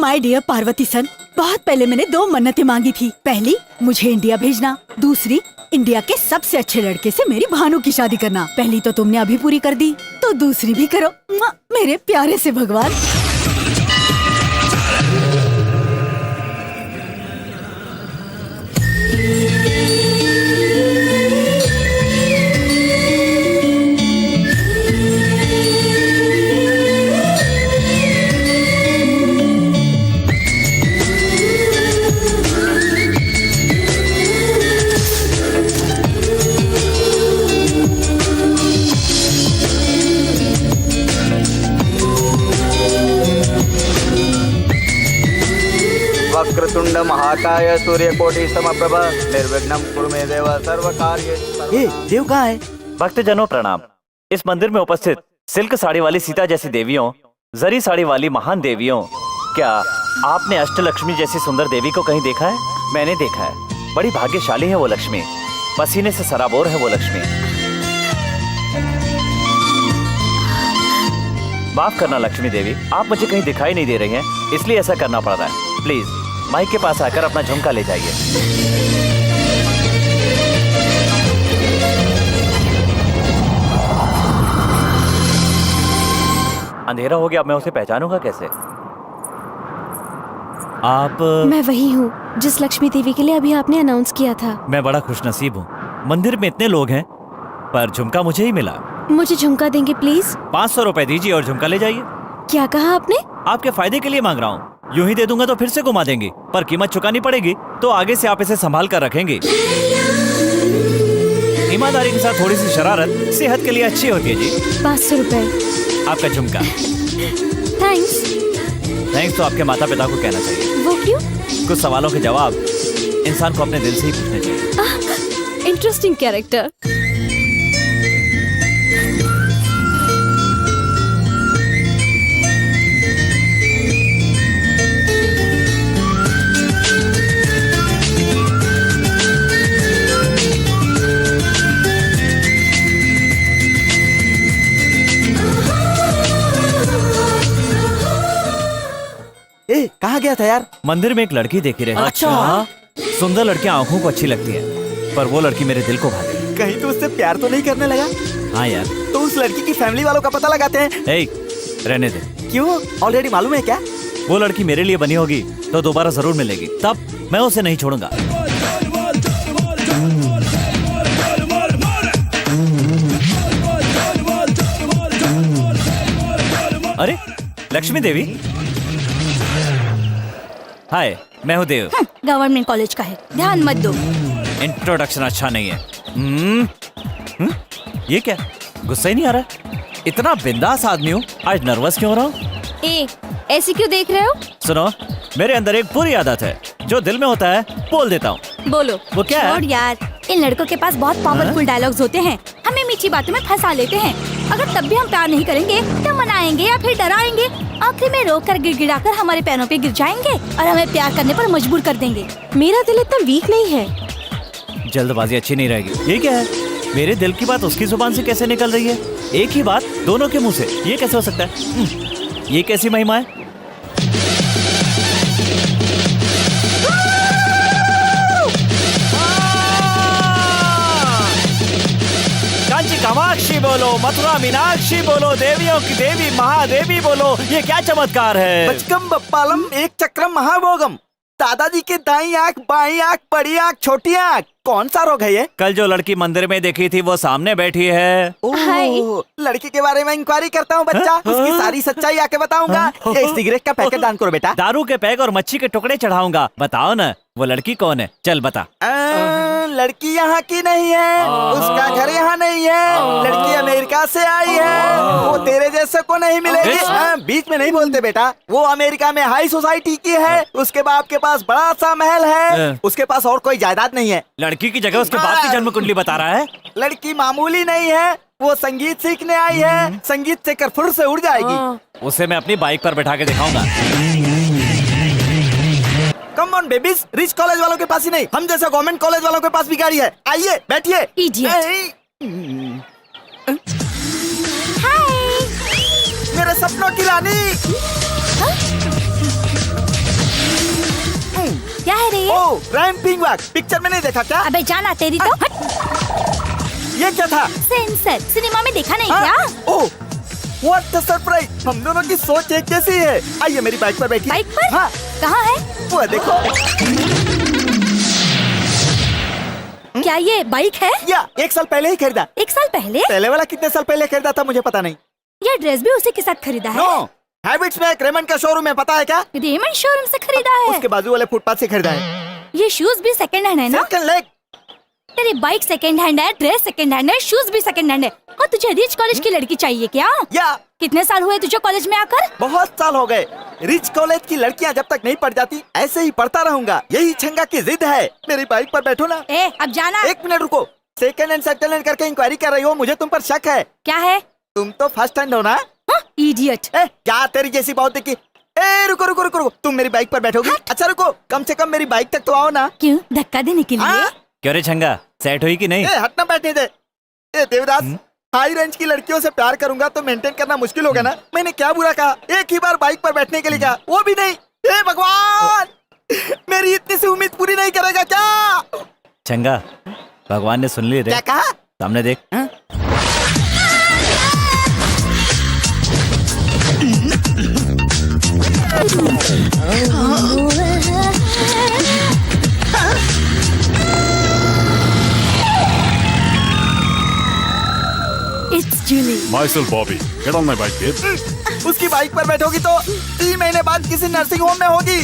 My dear Parvati सन, बहुत पहले मैंने 2 मन्नतें मांगी थी। पहली, मुझे इंडिया भेजना। दूसरी, इंडिया के सबसे अच्छे लड़के से मेरी भानु की शादी करना। पहली तो तुमने अभी पूरी कर दी, तो दूसरी भी करो मेरे प्यारे से भगवान। वक्रतुंड महाकाय सूर्यकोटि समप्रभ निर्विघ्नं कुरु मे देव सर्व कार्येषु। ये देव कहाँ है? भक्तजनों प्रणाम। इस मंदिर में उपस्थित सिल्क साड़ी वाली सीता जैसी देवियों, जरी साड़ी वाली महान देवियों, क्या आपने अष्टलक्ष्मी जैसी सुंदर देवी को कहीं देखा है? मैंने देखा है। बड़ी भाग्यशाली है वो लक्ष्मी, पसीने से सराबोर है वो लक्ष्मी। माफ करना लक्ष्मी देवी, आप मुझे कहीं दिखाई नहीं दे रही हैं, इसलिए ऐसा करना पड़ रहा है। प्लीज माइक के पास आकर अपना झुमका ले जाइए। अंधेरा हो गया, अब मैं उसे पहचानूंगा कैसे? आप? मैं वही हूँ जिस लक्ष्मी देवी के लिए अभी आपने अनाउंस किया था। मैं बड़ा खुशनसीब हूँ, मंदिर में इतने लोग हैं पर झुमका मुझे ही मिला। मुझे झुमका देंगे प्लीज? 500 रुपए दीजिए और झुमका ले जाइए। क्या कहा आपने? आपके फायदे के लिए मांग रहा हूँ। यूं ही दे दूंगा तो फिर से घुमा देंगे, पर कीमत चुकानी पड़ेगी, तो आगे से आप इसे संभाल कर रखेंगे। ईमानदारी के साथ थोड़ी सी शरारत सेहत के लिए अच्छी होती है जी। 500 रुपए आपका झुमका। थैंक्स। थैंक्स तो आपके माता पिता को कहना चाहिए। वो क्यों? कुछ सवालों के जवाब इंसान को अपने दिल से ही पूछने चाहिए। Interesting character. कहाँ गया था यार? मंदिर में एक लड़की देखी रही। अच्छा? सुंदर लड़कियां आंखों को अच्छी लगती है, पर वो लड़की मेरे दिल को भाती। कहीं तो उससे प्यार तो नहीं करने लगा? हाँ यार। तो उस लड़की की फैमिली वालों का पता लगाते हैं। रहने दे। क्यों? ऑलरेडी मालूम है क्या? वो लड़की मेरे लिए बनी होगी तो दोबारा जरूर मिलेगी, तब मैं उसे नहीं छोड़ूंगा। अरे लक्ष्मी देवी। हाय, मैं हूँ देव। गवर्नमेंट कॉलेज का है, ध्यान मत दो। इंट्रोडक्शन अच्छा नहीं है। ये क्या, गुस्सा ही नहीं आ रहा? इतना बिंदास आदमी हूँ, आज नर्वस क्यों हो रहा हूँ? ऐसे क्यों देख रहे हो? सुनो, मेरे अंदर एक बुरी आदत है, जो दिल में होता है बोल देता हूँ। बोलो। वो क्या है? छोड़ यार, इन लड़कों के पास बहुत पावरफुल डायलॉग्स होते हैं, हमें मीठी बातों में फंसा लेते हैं। अगर तब भी हम प्यार नहीं करेंगे तो मनाएंगे या फिर डराएंगे, आखिर में रोक कर गिड़गिड़ाकर हमारे पैरों पे गिर जाएंगे और हमें प्यार करने पर मजबूर कर देंगे। मेरा दिल इतना वीक नहीं है। जल्दबाजी अच्छी नहीं रहेगी। ये क्या है? मेरे दिल की बात उसकी जुबान से कैसे निकल रही है? एक ही बात दोनों के मुंह से, ये कैसे हो सकता है? ये कैसी महिमा है? कांची कामाक्षी बोलो, मथुरा मीनाक्षी बोलो, देवियों की देवी महादेवी बोलो, ये क्या चमत्कार है? बचकम बप्पालम एक चक्रम महाभोगम। दादाजी के दाई आँख, बाई आँख, बड़ी आँख, छोटी आँख, कौन सा रोग है ये? कल जो लड़की मंदिर में देखी थी वो सामने बैठी है। ओह, लड़की के बारे में इंक्वायरी करता हूँ बच्चा, उसकी सारी सच्चाई आके बताऊंगा। एक सिगरेट का पैकेट दान करो बेटा। दारू के पैक और मच्छी के टुकड़े चढ़ाऊंगा। बताओ ना, वो लड़की कौन है? चल बता। लड़की यहाँ की नहीं है, उसका घर यहाँ नहीं है, लड़की अमेरिका से आई है, वो तेरे जैसे को नहीं मिलेगी। बीच में नहीं बोलते बेटा, वो अमेरिका में हाई सोसाइटी की है, उसके बाप के पास बड़ा सा महल है, उसके पास और कोई जायदाद नहीं है। लड़की की जगह उसके बाप की जन्म कुंडली बता रहा है। लड़की मामूली नहीं है, वो संगीत सीखने आई है, संगीत सीखकर फुर से उड़ जाएगी। उसे मैं अपनी बाइक पर बैठा के दिखाऊंगा। Come on babies, rich college वालों के पास ही नहीं, हम जैसे गवर्नमेंट कॉलेज वालों के पास भी गाड़ी है। आइए बैठिए। Idiot. मेरे सपनों की रानी। ओह, रैंपिंग वॉक पिक्चर में नहीं देखा क्या? अबे जाना तेरी तो हट। ये क्या था? सेंसर सिनेमा में देखा नहीं हाँ? क्या? ओह, व्हाट द सरप्राइज! हम दोनों की सोच एक जैसी है। आइए मेरी बाइक पर बैठिए। बाइक पर? हाँ, कहाँ है? वो देखो। क्या ये बाइक है? या 1 साल पहले ही खरीदा। 1 साल पहले? पहले वाला कितने साल पहले खरीदा था मुझे पता नहीं। ये ड्रेस भी उसी के साथ खरीदा है? नो, हैबिट्स में एक रेमंड का शोरूम है, पता है क्या? रेमंड शोरूम से खरीदा है? उसके बाजू वाले फुटपाथ से खरीदा है। ये शूज भी सेकंड हैंड है ना? Second leg. तेरी बाइक सेकंड हैंड है, ड्रेस सेकंड हैंड है, शूज भी सेकंड हैंड है। और तुझे रिच कॉलेज की लड़की चाहिए क्या? या कितने साल हुए तुझे कॉलेज में आकर? बहुत साल हो गए। रिच कॉलेज की लड़कियां जब तक नहीं पढ़ जाती ऐसे ही पढ़ता रहूंगा। यही छंगा की जिद है। मेरी बाइक पर बैठो ना। ए, अब जाना। 1 मिनट रुको। सेकंड हैंड सेकंड हैंड करके इंक्वायरी कर रही हो, मुझे तुम पर शक है। क्या है? तुम तो फर्स्ट हैंड हो ना? इडियट। क्या तेरी जैसी बहुत दिखी। रुको रुको रुको रुको, तुम मेरी बाइक पर बैठोगी? अच्छा रुको, कम से कम मेरी बाइक तक तो आओ ना। क्यों, धक्का देने के लिए? हाँ? क्यों रे छंगा, सेट हुई कि नहीं? हटना बैठने दे। देवदास, हाई रेंज की लड़कियों से प्यार करूंगा तो मेंटेन करना मुश्किल होगा ना। मैंने क्या बुरा कहा? एक ही बार बाइक पर बैठने के लिए कहा, वो भी नहीं। हे भगवान, मेरी इतनी सी उम्मीद पूरी नहीं करेगा क्या? छंगा, भगवान ने सुन ली रे। क्या कहा? सामने देख। It's Julie. Myself Bobby. Get on my bike, babe. उसकी बाइक पर बैठोगी तो 3 महीने बाद किसी नर्सिंग होम में होगी।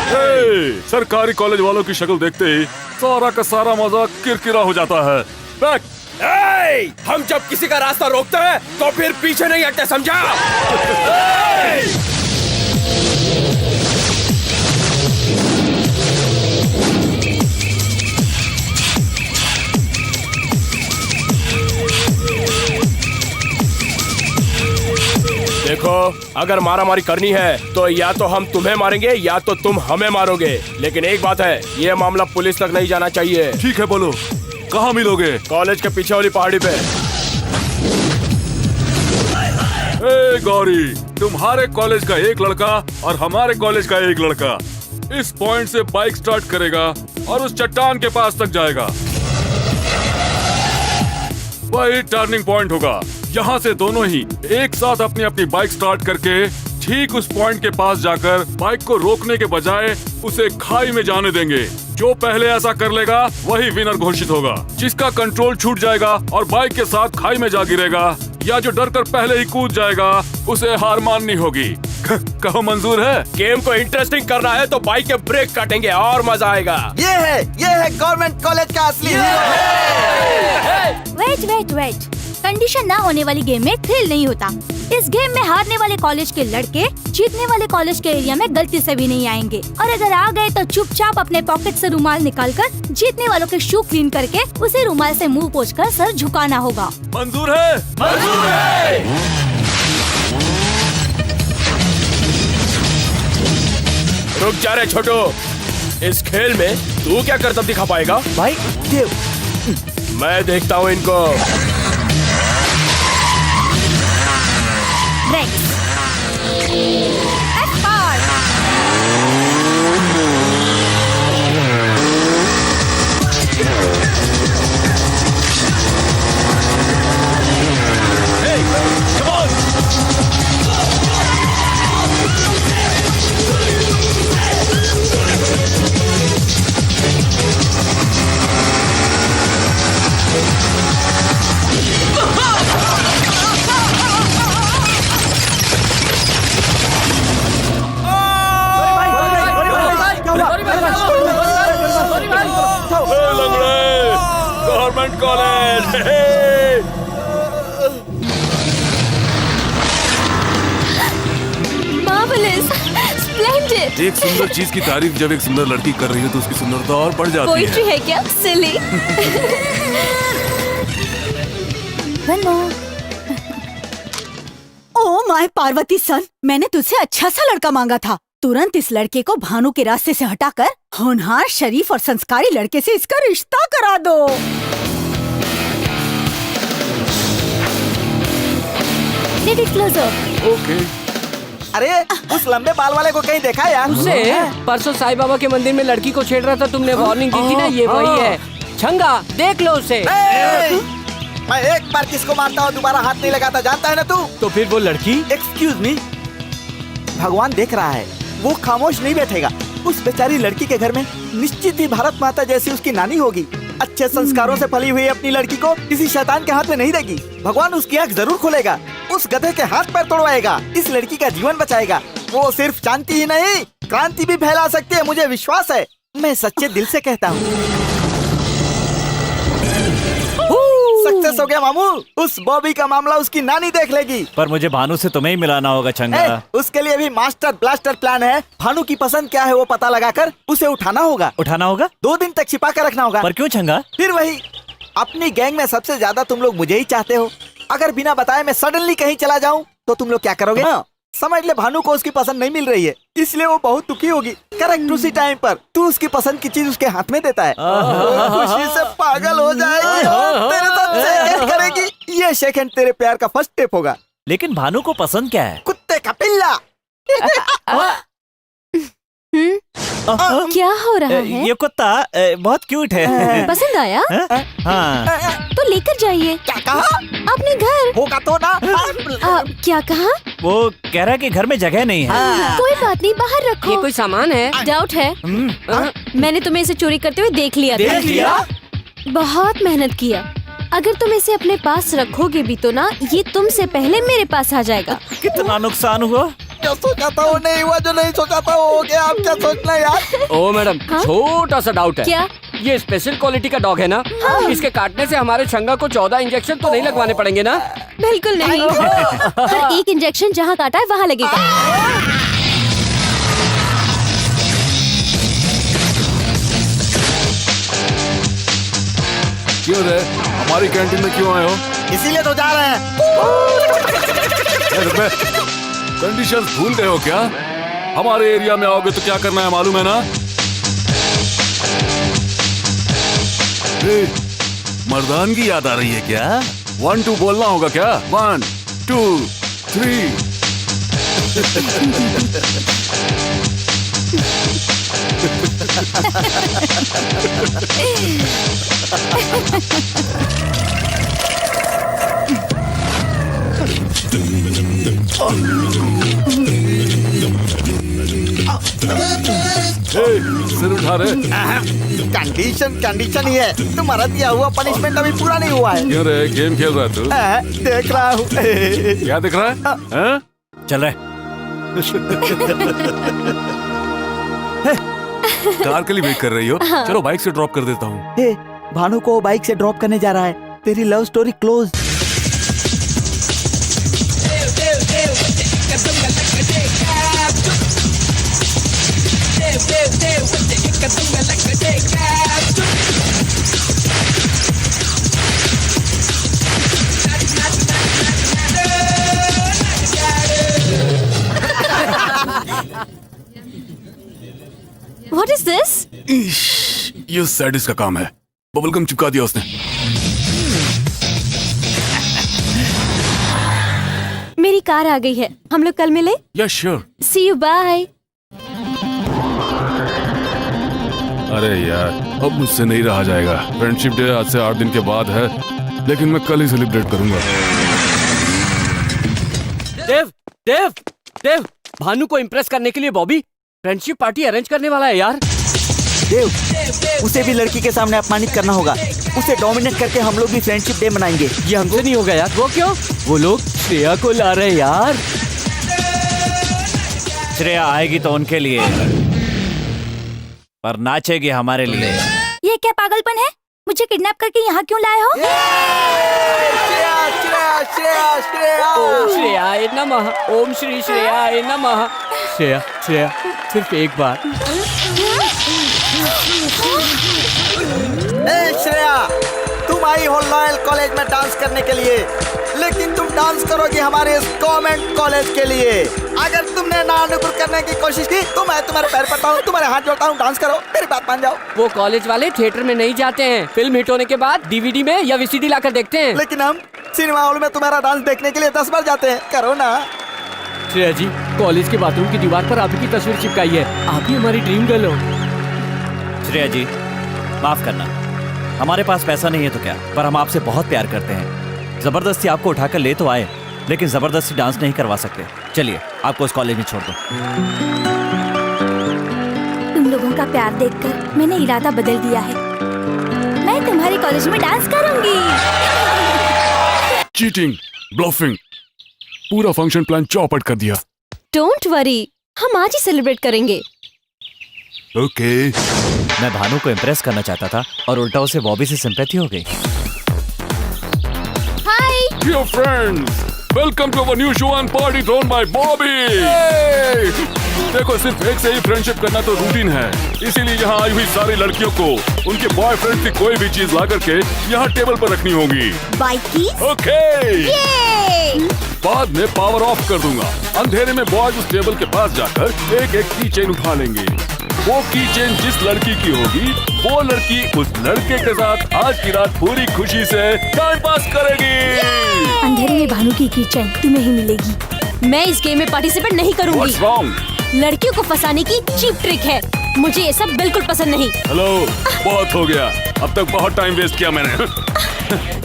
Hey, सरकारी कॉलेज वालों की शक्ल देखते ही सारा का सारा मजा किरकिरा हो जाता है। बैक। हम जब किसी का रास्ता रोकते हैं तो फिर पीछे नहीं हटते, समझा? देखो, अगर मारामारी करनी है तो या तो हम तुम्हें मारेंगे या तो तुम हमें मारोगे। लेकिन एक बात है, ये मामला पुलिस तक नहीं जाना चाहिए। ठीक है, बोलो कहाँ मिलोगे? कॉलेज के पीछे वाली पहाड़ी पे। ए गौरी, तुम्हारे कॉलेज का एक लड़का और हमारे कॉलेज का एक लड़का इस पॉइंट से बाइक स्टार्ट करेगा और उस चट्टान के पास तक जाएगा। वही टर्निंग पॉइंट होगा। यहाँ से दोनों ही एक साथ अपनी अपनी बाइक स्टार्ट करके ठीक उस पॉइंट के पास जाकर बाइक को रोकने के बजाय उसे खाई में जाने देंगे। जो पहले ऐसा कर लेगा वही विनर घोषित होगा। जिसका कंट्रोल छूट जाएगा और बाइक के साथ खाई में जा गिरेगा या जो डर कर पहले ही कूद जाएगा उसे हार माननी होगी। कहो मंजूर है? गेम को इंटरेस्टिंग करना है तो बाइक के ब्रेक काटेंगे और मजा आएगा। ये है गवर्नमेंट कॉलेज का असली हीरो। वेट। कंडीशन ना होने वाली गेम में थ्रिल नहीं होता। इस गेम में हारने वाले कॉलेज के लड़के जीतने वाले कॉलेज के एरिया में गलती से भी नहीं आएंगे, और अगर आ गए तो चुपचाप अपने पॉकेट से रुमाल निकालकर जीतने वालों के शू क्लीन करके उसी रुमाल से मुंह पोंछकर सर झुकाना होगा। मंजूर है? मंजूर है। रुक जा रे छोटू, इस खेल में तू क्या करतब दिखा पाएगा? भाई देव, मैं देखता हूँ इनको। Rex. F-Bar. Government college. Marvelous. Splendid. Found it. एक सुंदर चीज की तारीफ जब एक सुंदर लड़की कर रही है तो उसकी सुंदरता और बढ़ जाती पोइट्री है। है क्या? सिली। ओ माय पार्वती सन, मैंने तुझसे अच्छा सा लड़का मांगा था। तुरंत इस लड़के को भानु के रास्ते से हटाकर होनहार, शरीफ और संस्कारी लड़के से इसका रिश्ता करा दो। Get it closer. ओके। अरे उस लंबे बाल वाले को कहीं देखा यार? उसे परसों साईं बाबा के मंदिर में लड़की को छेड़ रहा था, तुमने वार्निंग दी थी ना, ये वही है। छंगा देख लो उसे। ए, मैं एक बार किसको मारता हूँ दोबारा हाथ नहीं लगाता, जानता है ना तू? तो फिर वो लड़की? एक्सक्यूज मी, भगवान देख रहा है, वो खामोश नहीं बैठेगा। उस बेचारी लड़की के घर में निश्चित ही भारत माता जैसी उसकी नानी होगी। अच्छे संस्कारों से पली हुई अपनी लड़की को किसी शैतान के हाथ में नहीं देगी। भगवान उसकी आंख जरूर खोलेगा, उस गधे के हाथ पैर तोड़वाएगा, इस लड़की का जीवन बचाएगा। वो सिर्फ शांति ही नहीं, क्रांति भी फैला सकती है, मुझे विश्वास है। मैं सच्चे दिल से कहता हूँ। सक्सेस हो गया मामू, उस बॉबी का मामला उसकी नानी देख लेगी। पर मुझे भानु से तुम्हें ही मिलाना होगा छंगा। उसके लिए भी मास्टर ब्लास्टर प्लान है। भानु की पसंद क्या है वो पता लगाकर उसे उठाना होगा। उठाना होगा? 2 दिन तक छिपा कर रखना होगा। पर क्यों छंगा? फिर वही, अपनी गैंग में सबसे ज्यादा तुम लोग मुझे ही चाहते हो। अगर बिना बताए मैं सडनली कहीं चला जाऊं तो तुम लोग क्या करोगे? समझ ले भानु को उसकी पसंद नहीं मिल रही है, इसलिए वो बहुत दुखी होगी। करेक्ट उसी टाइम पर तू उसकी पसंद की चीज उसके हाथ में देता है, वो खुशी से पागल हो जाएगी, तेरे साथ शेक हैंड करेगी। ये शेक हैंड तेरे प्यार का फर्स्ट स्टेप होगा। लेकिन भानु को पसंद क्या है? कुत्ते का पिल्ला। क्या हो रहा है? ये कुत्ता बहुत क्यूट है। पसंद आया? हाँ। तो लेकर जाइए क्या कहा? अपने घर। होगा तो ना। क्या कहा? वो कह रहा है कि घर में जगह नहीं है। कोई बात नहीं, बाहर रखो। ये कोई सामान है? डाउट है? मैंने तुम्हें इसे चोरी करते हुए देख लिया था। देख लिया? बहुत मेहनत किया। अगर तुम इसे अपने पास रखोगे भी तो ना, ये तुमसे पहले मेरे पास आ जाएगा। कितना नुकसान हुआ? जो सोचा था वो नहीं हुआ, जो नहीं सोचा था वो हो गया। आप क्या सोचना यार? ओ मैडम, हाँ? छोटा सा डाउट है। क्या? ये स्पेशल क्वालिटी का डॉग है ना? इसके काटने से हमारे छंगा को 14 इंजेक्शन तो नहीं लगवाने पड़ेंगे ना? बिल्कुल नहीं। पर एक इंजेक्शन जहाँ काटा है वहाँ लगेगा। क्यों रे, हमारी कैंटीन में क्यों आए हो? इसीलिए तो जा रहे हैं। कंडीशन भूल गए हो क्या? हमारे एरिया में आओगे तो क्या करना है मालूम है ना? मर्दानगी याद आ रही है क्या? 1 2 बोलना होगा क्या? 1 2 3। सिर उठा रहे। कंडीशन ही है। तुम्हारा दिया हुआ पनिशमेंट अभी पूरा नहीं हुआ है। क्यों रे, गेम खेल रहा है तू? देख रहा हूँ। क्या देख रहा है? हैं? चल रहे। कार के लिए वेट कर रही हो? चलो बाइक से ड्रॉप कर देता हूँ। भानु को बाइक से ड्रॉप करने जा रहा है। तेरी love story close. What is this? ये सैडिस्ट का काम है। बबलगम चिपका दिया उसने। मेरी कार आ गई है, हम लोग कल मिले। या श्योर। See you, bye. अरे यार, अब मुझसे नहीं रहा जाएगा। फ्रेंडशिप डे आज से 8 दिन के बाद है, लेकिन मैं कल ही सेलिब्रेट करूंगा। देव, भानु को इम्प्रेस करने के लिए बॉबी फ्रेंडशिप पार्टी अरेंज करने वाला है यार। देव, उसे भी लड़की के सामने अपमानित करना होगा। उसे डोमिनेट करके हम लोग भी फ्रेंडशिप डे मनाएंगे। ये हमसे नहीं होगा यार। वो क्यों? वो लोग श्रेया को ला रहे हैं यार। श्रेया आएगी तो उनके लिए, पर नाचेगी हमारे लिए। ये क्या पागलपन है? मुझे किडनैप करके यहाँ क्यों लाए हो? श्रेया, ओम श्रेयाय नमः, ओम श्री श्रेयाय नमः। श्रेया श्रेया, सिर्फ एक बार। ए श्रेया, तुम आई हो लॉयल कॉलेज में डांस करने के लिए, लेकिन तुम डांस करोगी हमारे इस गवर्नमेंट कॉलेज के लिए। अगर तुमने नानुकुर करने की कोशिश की तो मैं तुम्हारे पैर पड़ता हूँ, तुम्हारे हाथ जोड़ता हूँ, डांस करो, मेरी बात मान जाओ। वो कॉलेज वाले थिएटर में नहीं जाते हैं, फिल्म हिट होने के बाद डीवीडी में या वीसीडी लाकर देखते हैं। लेकिन हम सिनेमा हॉल में तुम्हारा डांस देखने के लिए 10 बार जाते हैं, करो ना। श्रेया जी, कॉलेज के बाथरूम की दीवार पर आप ही की तस्वीर चिपकाई है, आप ही हमारी ड्रीम गर्ल हो। श्रेया जी, माफ करना, हमारे पास पैसा नहीं है तो क्या, पर हम आपसे बहुत प्यार करते हैं। जबरदस्ती आपको उठाकर ले तो आए, लेकिन जबरदस्ती डांस नहीं करवा सकते। चलिए, आपको इस कॉलेज में छोड़ दो। तुम लोगों का प्यार देखकर मैंने इरादा बदल दिया है, मैं तुम्हारे कॉलेज में डांस करूंगी। चीटिंग, ब्लफिंग, पूरा फंक्शन प्लान चौपट कर दिया। डोंट वरी, हम आज ही सेलिब्रेट करेंगे। ओके। मैं भानु को इम्प्रेस करना चाहता था और उल्टा उसे बॉबी से सिंपैथी हो गई। Dear friends, welcome to our new show and party thrown by Bobby. देखो, सिर्फ एक से ही फ्रेंडशिप करना तो रूटीन है, इसीलिए यहाँ आई हुई सारी लड़कियों को उनके बॉयफ्रेंड की कोई भी चीज ला करके यहाँ टेबल पर रखनी होगी। बाइकीज? ओके। बाद में पावर ऑफ कर दूंगा। अंधेरे में बॉयज उस टेबल के पास जाकर एक एक की चेन उठा लेंगे। वो की चेन जिस लड़की की होगी, वो लड़की उस लड़के के साथ आज की रात पूरी खुशी से टाइम पास करेगी। अंधेरे में भानु की चेन तुम्हें ही मिलेगी। मैं इस गेम में पार्टिसिपेट नहीं करूंगी। What's wrong? लड़कियों को फंसाने की चीप ट्रिक है, मुझे ये सब बिल्कुल पसंद नहीं। हेलो, बहुत हो गया, अब तक बहुत टाइम वेस्ट किया मैंने।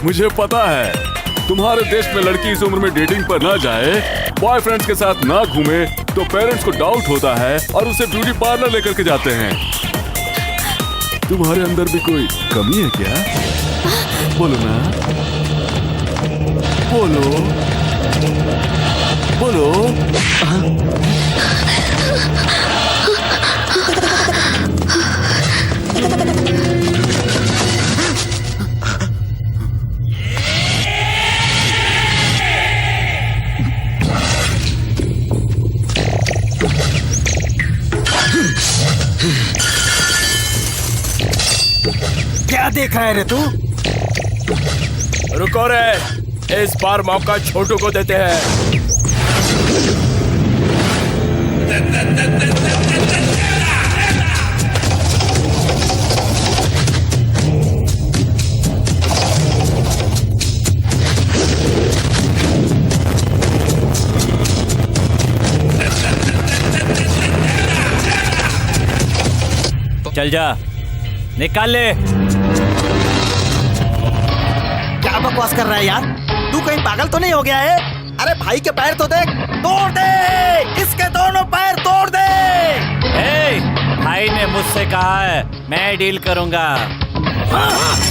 मुझे पता है तुम्हारे देश में लड़की इस उम्र में डेटिंग पर ना जाए, बॉयफ्रेंड्स के साथ ना घूमे तो पेरेंट्स को डाउट होता है और उसे ब्यूटी पार्लर लेकर के जाते हैं। तुम्हारे अंदर भी कोई कमी है क्या? बोलो ना, बोलो बोलो। क्या देख रहा है रे तू? रुको रे, इस बार मौका छोटू को देते हैं। चल जा, निकाल ले। क्या बकवास कर रहा है यार? तू कहीं पागल तो नहीं हो गया है? अरे भाई के पैर तो देख, तोड़ दे, इसके दोनों पैर तोड़ दे। ए, भाई ने मुझसे कहा है मैं डील करूंगा।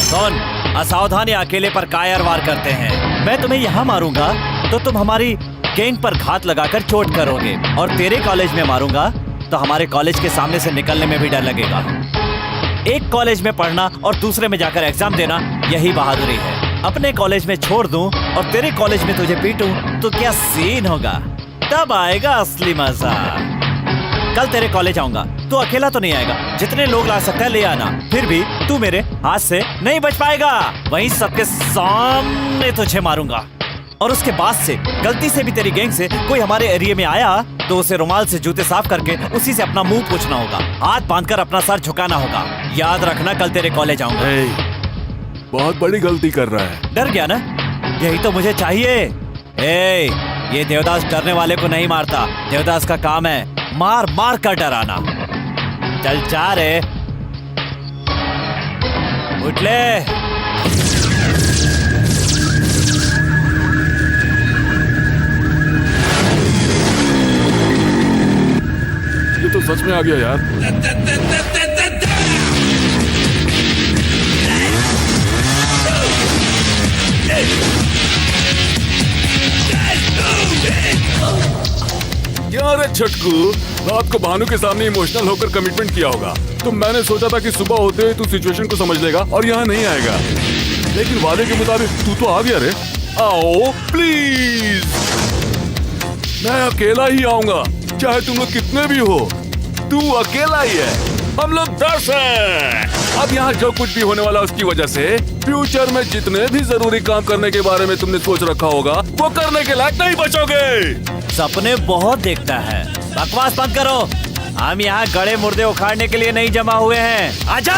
कौन असावधानी अकेले पर कायर वार करते हैं। मैं तुम्हें यहाँ मारूंगा तो तुम हमारी गैंग पर घात लगाकर चोट करोगे, और तेरे कॉलेज में मारूंगा तो हमारे कॉलेज के सामने से निकलने में भी डर लगेगा। एक कॉलेज में पढ़ना और दूसरे में जाकर एग्जाम देना, यही बहादुरी है। अपने कॉलेज में छोड़ दूं और तेरे कॉलेज में तुझे पीटूं तो क्या सीन होगा, तब आएगा असली मजा। कल तेरे कॉलेज आऊंगा, तू अकेला तो नहीं आएगा, जितने लोग ला सकता है ले आना, फिर भी तू मेरे हाथ से नहीं बच पाएगा। वहीं सबके सामने तुझे मारूंगा, और उसके बाद से गलती से भी तेरी गैंग से कोई हमारे एरिया में आया तो उसे रुमाल से जूते साफ करके उसी से अपना मुंह पोंछना होगा, हाथ बांधकर अपना सर झुकाना होगा। याद रखना, कल तेरे कॉलेज आऊंगा। बहुत बड़ी गलती कर रहा है। डर गया ना? यही तो मुझे चाहिए। ए, ये देवदास डरने वाले को नहीं मारता, देवदास का काम है मार मार कर डराना। चल जा रे, उठ ले। ये तो सच में आ गया यार। यार छटकू, रात को भानु के सामने इमोशनल होकर कमिटमेंट किया होगा, तो मैंने सोचा था कि सुबह होते हुए तू सिचुएशन को समझ लेगा और यहाँ नहीं आएगा, लेकिन वादे के मुताबिक तू तो आ गया रे। आओ प्लीज, मैं अकेला ही आऊंगा, चाहे तुम लोग कितने भी हो, तू अकेला ही है, हम लोग 10 हैं। अब यहाँ जो कुछ भी होने वाला उसकी वजह से फ्यूचर में जितने भी जरूरी काम करने के बारे में तुमने सोच रखा होगा वो करने के लायक नहीं बचोगे। सपने बहुत देखता है, बकवास बंद करो। हम यहाँ गड़े मुर्दे उखाड़ने के लिए नहीं जमा हुए हैं, आजा।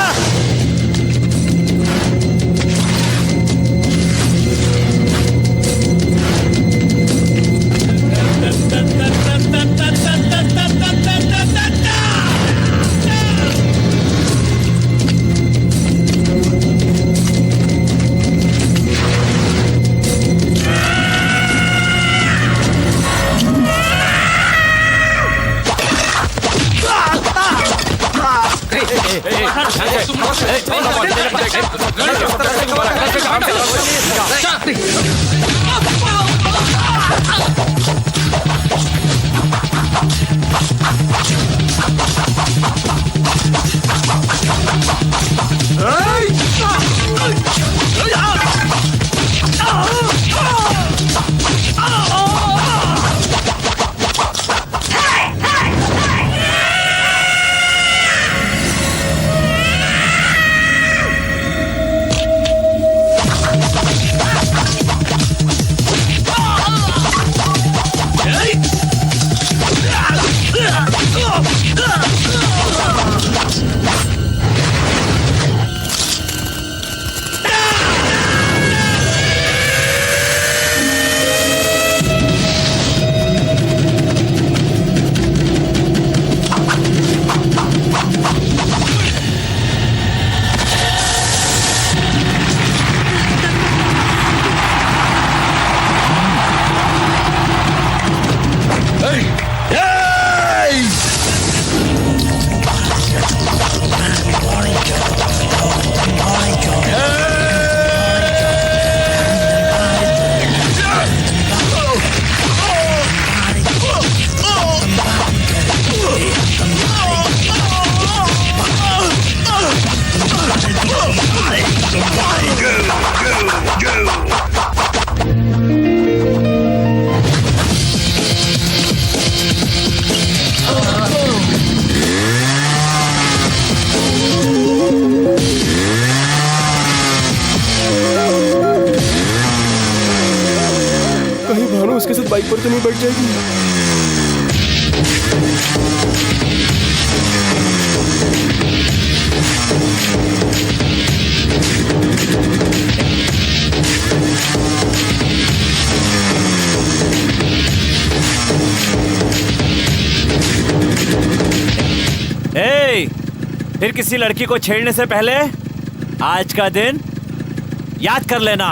कहीं भानु उसके साथ बाइक पर तो नहीं बैठ जाएगी? ए, फिर किसी लड़की को छेड़ने से पहले आज का दिन याद कर लेना।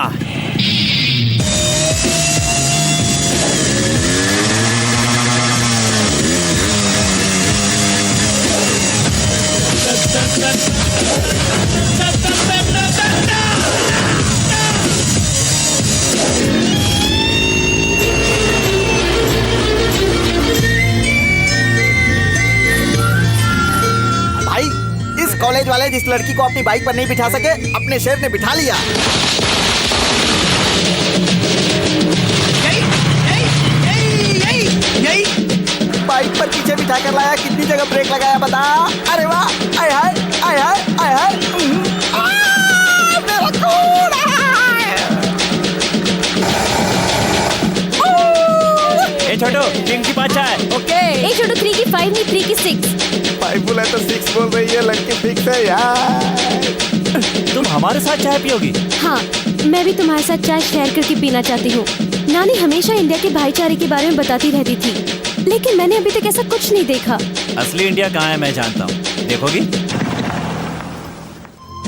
भाई, इस कॉलेज वाले जिस लड़की को अपनी बाइक पर नहीं बिठा सके, अपने शेर ने बिठा लिया। बाइक पर पीछे बिठा कर लाया, कितनी जगह ब्रेक लगाया बता। अरे वाह, आय हाय आय हाय आय हाय, मेरा खून ए छोटू, 3 की 5 है। ओके। ए छोटू, 3 की 5 नहीं, 3 की 6। 5 बोला तो 6 बोल रही है, लड़की फिक्स है यार। तुम हमारे साथ चाय पियोगी? हाँ, मैं भी तुम्हारे साथ चाय शेयर करके पीना चाहती हूँ। नानी हमेशा इंडिया के भाईचारे के बारे में बताती रहती थी, लेकिन मैंने अभी तक ऐसा कुछ नहीं देखा। असली इंडिया कहाँ है मैं जानता हूँ, देखोगी?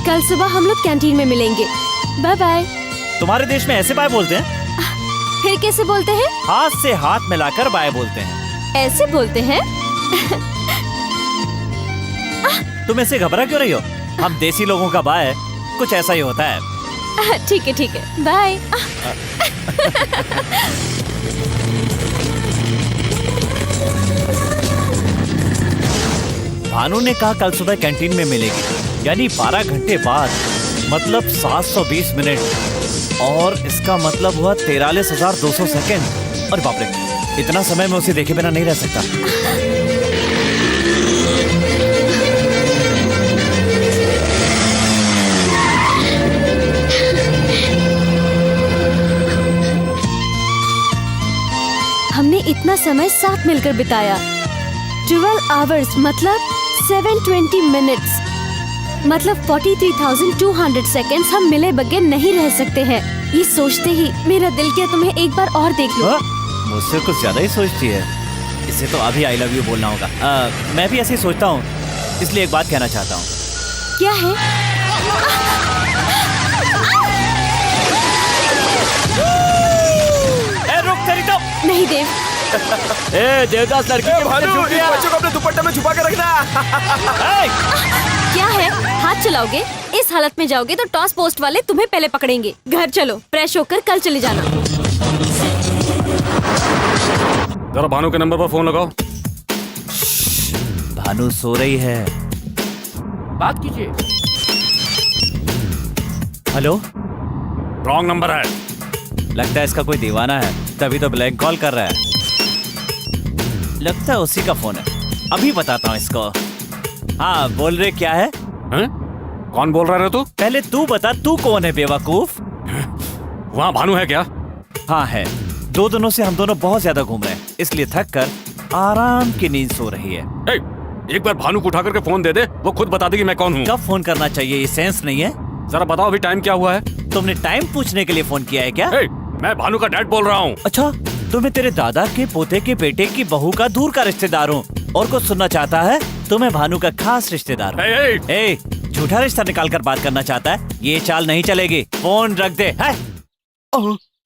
कल सुबह हम लोग कैंटीन में मिलेंगे। Bye bye. तुम्हारे देश में ऐसे बाय बोलते हैं? फिर कैसे बोलते हैं? हाथ से हाथ मिलाकर बाय बोलते हैं। ऐसे बोलते हैं? तुम ऐसे घबरा क्यों रही हो? हम देसी लोगों का बाय कुछ ऐसा ही होता है। ठीक है ठीक है, बाय। भानु ने कहा कल सुबह कैंटीन में मिलेगी, यानी 12 घंटे बाद, मतलब 720 मिनट, और इसका मतलब हुआ 43,200 सेकेंड। और बाप रे, इतना समय मैं उसे देखे बिना नहीं रह सकता। हमने इतना समय साथ मिलकर बिताया। 12 आवर्स मतलब 720 मिनट्स मतलब 43,200 सेकेंड्स हम मिले बगैर नहीं रह सकते हैं। ये सोचते ही मेरा दिल किया तुम्हें एक बार और देख लो। मुझसे कुछ ज्यादा ही सोचती है। इसे तो अभी आई लव यू बोलना होगा। मैं भी ऐसे ही सोचता हूँ, इसलिए एक बात कहना चाहता हूँ। क्या है? रुक तेरी तो। नहीं देव। ए देवदास लड़की के भानु, इन बच्चों को अपने दुपट्टे में छुपा के रखना। क्या है? हाथ चलाओगे? इस हालत में जाओगे तो टॉस पोस्ट वाले तुम्हें पहले पकड़ेंगे। घर चलो, फ्रेश होकर कल चले जाना। जरा भानु के नंबर पर फोन लगाओ। भानु सो रही है। बात कीजिए। हेलो। रॉन्ग नंबर है। लगता है इसका कोई दीवाना है, तभी तो ब्लैंक कॉल कर रहा है। लगता है उसी का फोन है। अभी बताता हूँ इसको। हाँ बोल रहे, क्या है? हैं? कौन बोल रहा है तू? पहले तू बता, तू कौन है बेवकूफ? वहाँ भानु है क्या? हाँ है। 2 दिनों से हम दोनों बहुत ज्यादा घूम रहे हैं, इसलिए थक कर आराम की नींद सो रही है। ए, एक बार भानु को उठा करके फोन दे दे, वो खुद बता देगी मैं कौन हूँ। कब फोन करना चाहिए, ये सेंस नहीं है? जरा बताओ अभी टाइम क्या हुआ है? तुमने टाइम पूछने के लिए फोन किया है क्या? ए, मैं भानु का डैड बोल रहा हूँ। अच्छा, तुम्हें तेरे दादा के पोते के बेटे की बहू का दूर का रिश्तेदार हूँ और कुछ सुनना चाहता है? तुम्हें भानु का खास रिश्तेदार हूँ। ए, झूठा रिश्ता निकाल कर बात करना चाहता है? ये चाल नहीं चलेगी। फोन रख दे। है?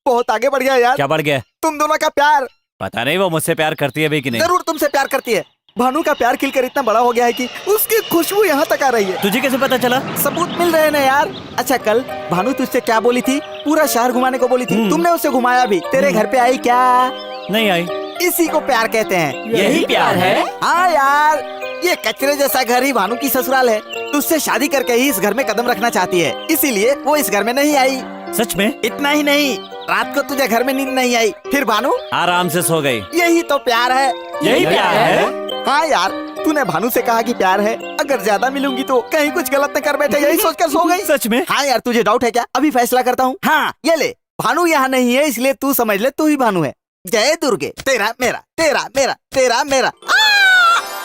बहुत आगे बढ़ गया यार। क्या बढ़ गया? तुम दोनों का प्यार। पता नहीं वो मुझसे प्यार करती है भी कि नहीं। जरूर तुमसे प्यार करती है। भानु का प्यार खिलकर इतना बड़ा हो गया है कि उसकी खुशबू यहाँ तक आ रही है। तुझे कैसे पता चला? सबूत मिल रहे हैं ना यार। अच्छा, कल भानु तुझसे क्या बोली थी? पूरा शहर घुमाने को बोली थी। तुमने उसे घुमाया भी। तेरे घर पे आई क्या? नहीं आई। इसी को प्यार कहते हैं। यही प्यार है? हाँ यार, ये कचरे जैसा घर ही भानु की ससुराल है। तुझसे शादी करके ही इस घर में कदम रखना चाहती है, इसीलिए वो इस घर में नहीं आई। सच में? इतना ही नहीं, रात को तुझे घर में नींद नहीं आई, फिर भानु आराम से सो गई। यही तो प्यार है। यही प्यार है? हाँ यार, तूने भानु से कहा कि प्यार है, अगर ज्यादा मिलूंगी तो कहीं कुछ गलत न कर बैठे, यही सोचकर सो गई। सच में? हाँ यार, तुझे डाउट है क्या? अभी फैसला करता हूँ। हाँ ये ले, भानु यहाँ नहीं है, इसलिए तू समझ ले तू ही भानु है। जय दुर्गे। तेरा मेरा, तेरा मेरा, तेरा मेरा।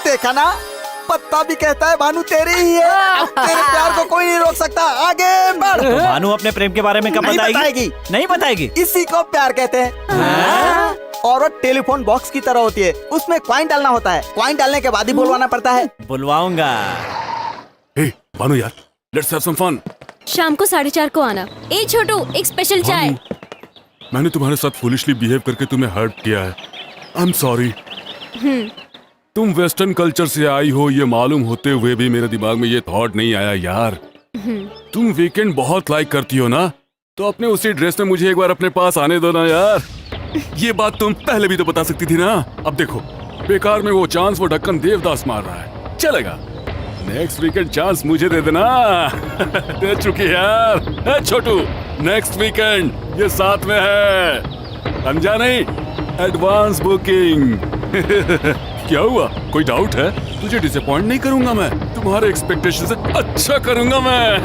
देखा ना, पत्ता भी कहता है भानु तेरी ही है। तेरे प्यार को कोई नहीं रोक सकता। आगे बढ़। तो भानु अपने प्रेम के बारे में कब नहीं बताएगी? नहीं बताएगी। इसी को प्यार कहते हैं। और वो टेलीफोन बॉक्स की तरह होती है, उसमें कॉइन डालना होता है, कॉइन डालने के बाद ही बुलवाना पड़ता है। बुलवाऊंगा। हे भानु यार, लेट्स हैव सम फन। शाम को 4:30 को आना। ए छोटू, एक स्पेशल चाय। मैंने तुम्हारे साथ फुलिशली बिहेव करके तुम्हें हर्ट किया है। I am sorry. तुम वेस्टर्न कल्चर से आई हो ये मालूम होते हुए भी मेरे दिमाग में ये थॉट नहीं आया यार। तुम वीकेंड बहुत लाइक करती हो ना, तो अपने उसी ड्रेस में मुझे एक बार अपने पास आने दो ना यार। ये बात तुम पहले भी तो बता सकती थी ना। अब देखो, बेकार में वो चांस वो ढक्कन देवदास मार रहा है। चलेगा, नेक्स्ट वीकेंड चांस मुझे दे देना। दे चुकी यार। छोटू, नेक्स्ट वीकेंड ये साथ में है, समझा नहीं? Advance booking. क्या हुआ, कोई डाउट है? तुझे डिसअपॉइंट नहीं करूंगा मैं, तुम्हारे एक्सपेक्टेशन से अच्छा करूंगा मैं।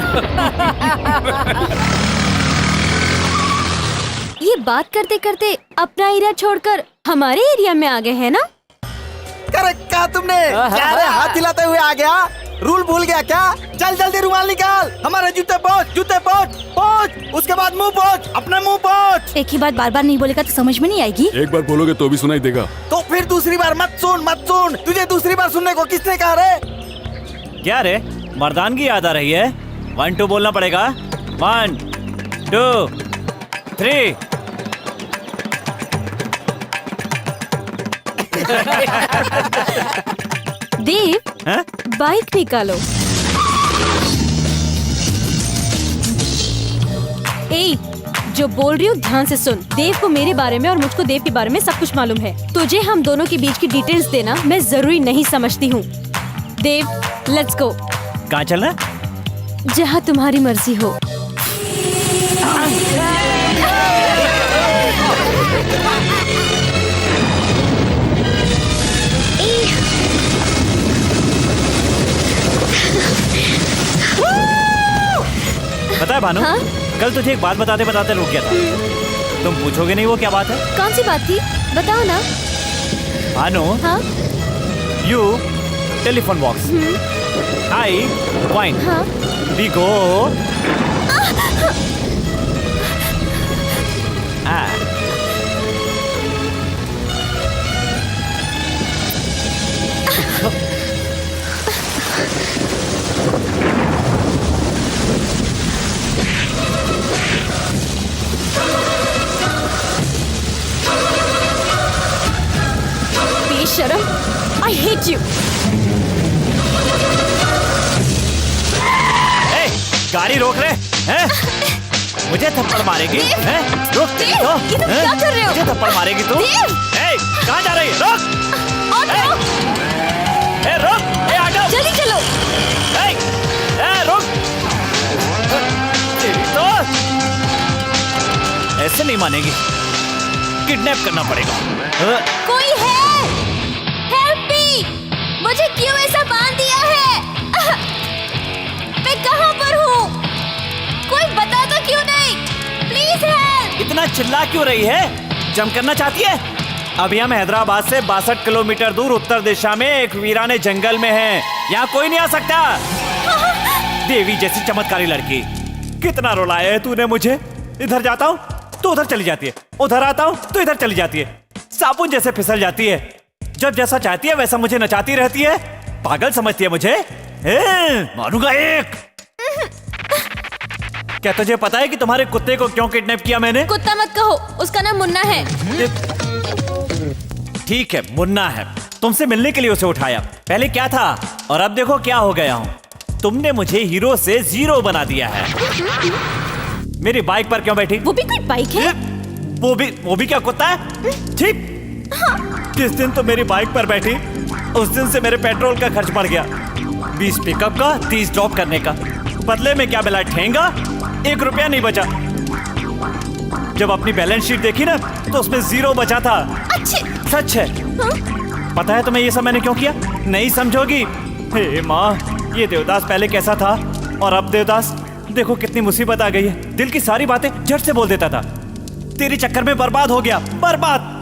ये बात करते करते अपना एरिया छोड़कर हमारे एरिया में आ गए हैं ना? करेक्ट कहा तुमने। क्या रे, हाथ हिलाते हुए आ गया? रूल भूल गया क्या? चल जल्दी रुमाल निकाल, हमारे जूते पोंछ, जूते पोंछ, पोंछ, उसके बाद मुंह पोंछ, अपना मुंह पोंछ। एक ही बात बार बार नहीं बोलेगा तो समझ में नहीं आएगी। एक बार बोलोगे तो भी सुनाई देगा। तो फिर दूसरी बार मत सुन, मत सुन। तुझे दूसरी बार सुनने को किसने कहा रे? क्या रे, मर्दानगी याद आ रही है? 1 2 बोलना पड़ेगा। 1 2 3। देव, हैं? बाइक निकालो। ए, जो बोल रही हूँ ध्यान से सुन। देव को मेरे बारे में और मुझको देव के बारे में सब कुछ मालूम है। तुझे हम दोनों के बीच की डिटेल्स देना मैं जरूरी नहीं समझती हूँ। देव, लेट्स गो। कहाँ चलना है? जहाँ तुम्हारी मर्जी हो। भानु, हाँ? कल तुझे एक बात बताते बताते रुक गया था। तुम पूछोगे नहीं वो क्या बात है? कौन सी बात थी, बताओ ना। भानु, हाँ you telephone box, I wine, हाँ वी गो। बेशरम, आई हेट यू। गाड़ी रोक रहे हैं? मुझे थप्पड़ मारेगी? हैं? रुक देव, तो, ये तुम हैं? क्या कर रहे हो? मुझे थप्पड़ मारेगी तू? देव! ए, कहाँ जा रही है? रुक! ऑटो, ए, रुक! ए, ऑटो! जल्दी चलो। रुक! तेरी तो ऐसे नहीं मानेगी, किडनैप करना पड़ेगा। कोई है? Help me! मुझे क्यों ऐसा बांध दिया है? मैं कहाँ पर हूँ? कोई बता तो क्यों नहीं? Please help! इतना चिल्ला क्यों रही है? जंप करना चाहती है? अभी हम हैदराबाद से 62 किलोमीटर दूर उत्तर दिशा में एक वीराने जंगल में हैं। यहाँ कोई नहीं आ सकता। देवी जैसी चमत्कारी लड़की, कितना रुलाया है तूने मुझे। इधर जाता हूँ तो उधर चली जाती है, उधर आता हूँ तो इधर चली जाती है, साबुन जैसे फिसल जाती है। जब जैसा चाहती है वैसा मुझे नचाती रहती है। पागल समझती है मुझे। मारूंगा एक। क्या तुझे पता है कि तुम्हारे कुत्ते को क्यों किडनैप किया मैंने? कुत्ता मत कहो, उसका नाम मुन्ना है। ठीक है, मुन्ना है। तुमसे मिलने के लिए उसे उठाया। पहले क्या था और अब देखो क्या हो गया हूँ। तुमने मुझे हीरो से जीरो बना दिया है। मेरी बाइक पर क्यों बैठी? वो भी कोई बाइक है? वो भी क्या कुत्ता है? ठीक। जिस दिन तो मेरी बाइक पर बैठी, उस दिन से मेरे पेट्रोल का खर्च बढ़ गया। 20 पिकअप का, 30 ड्रॉप करने का। बदले में क्या मिला? ठेंगा। 1 रुपया नहीं बचा। जब अपनी बैलेंस शीट देखी ना तो उसमें 0 बचा था। सच है। पता है तुम्हें ये सब मैंने क्यों किया? नहीं समझोगी। हे माँ, ये देवदास पहले कैसा था और अब देवदास देखो कितनी मुसीबत आ गई है। दिल की सारी बातें झट से बोल देता था। तेरे चक्कर में बर्बाद हो गया, बर्बाद।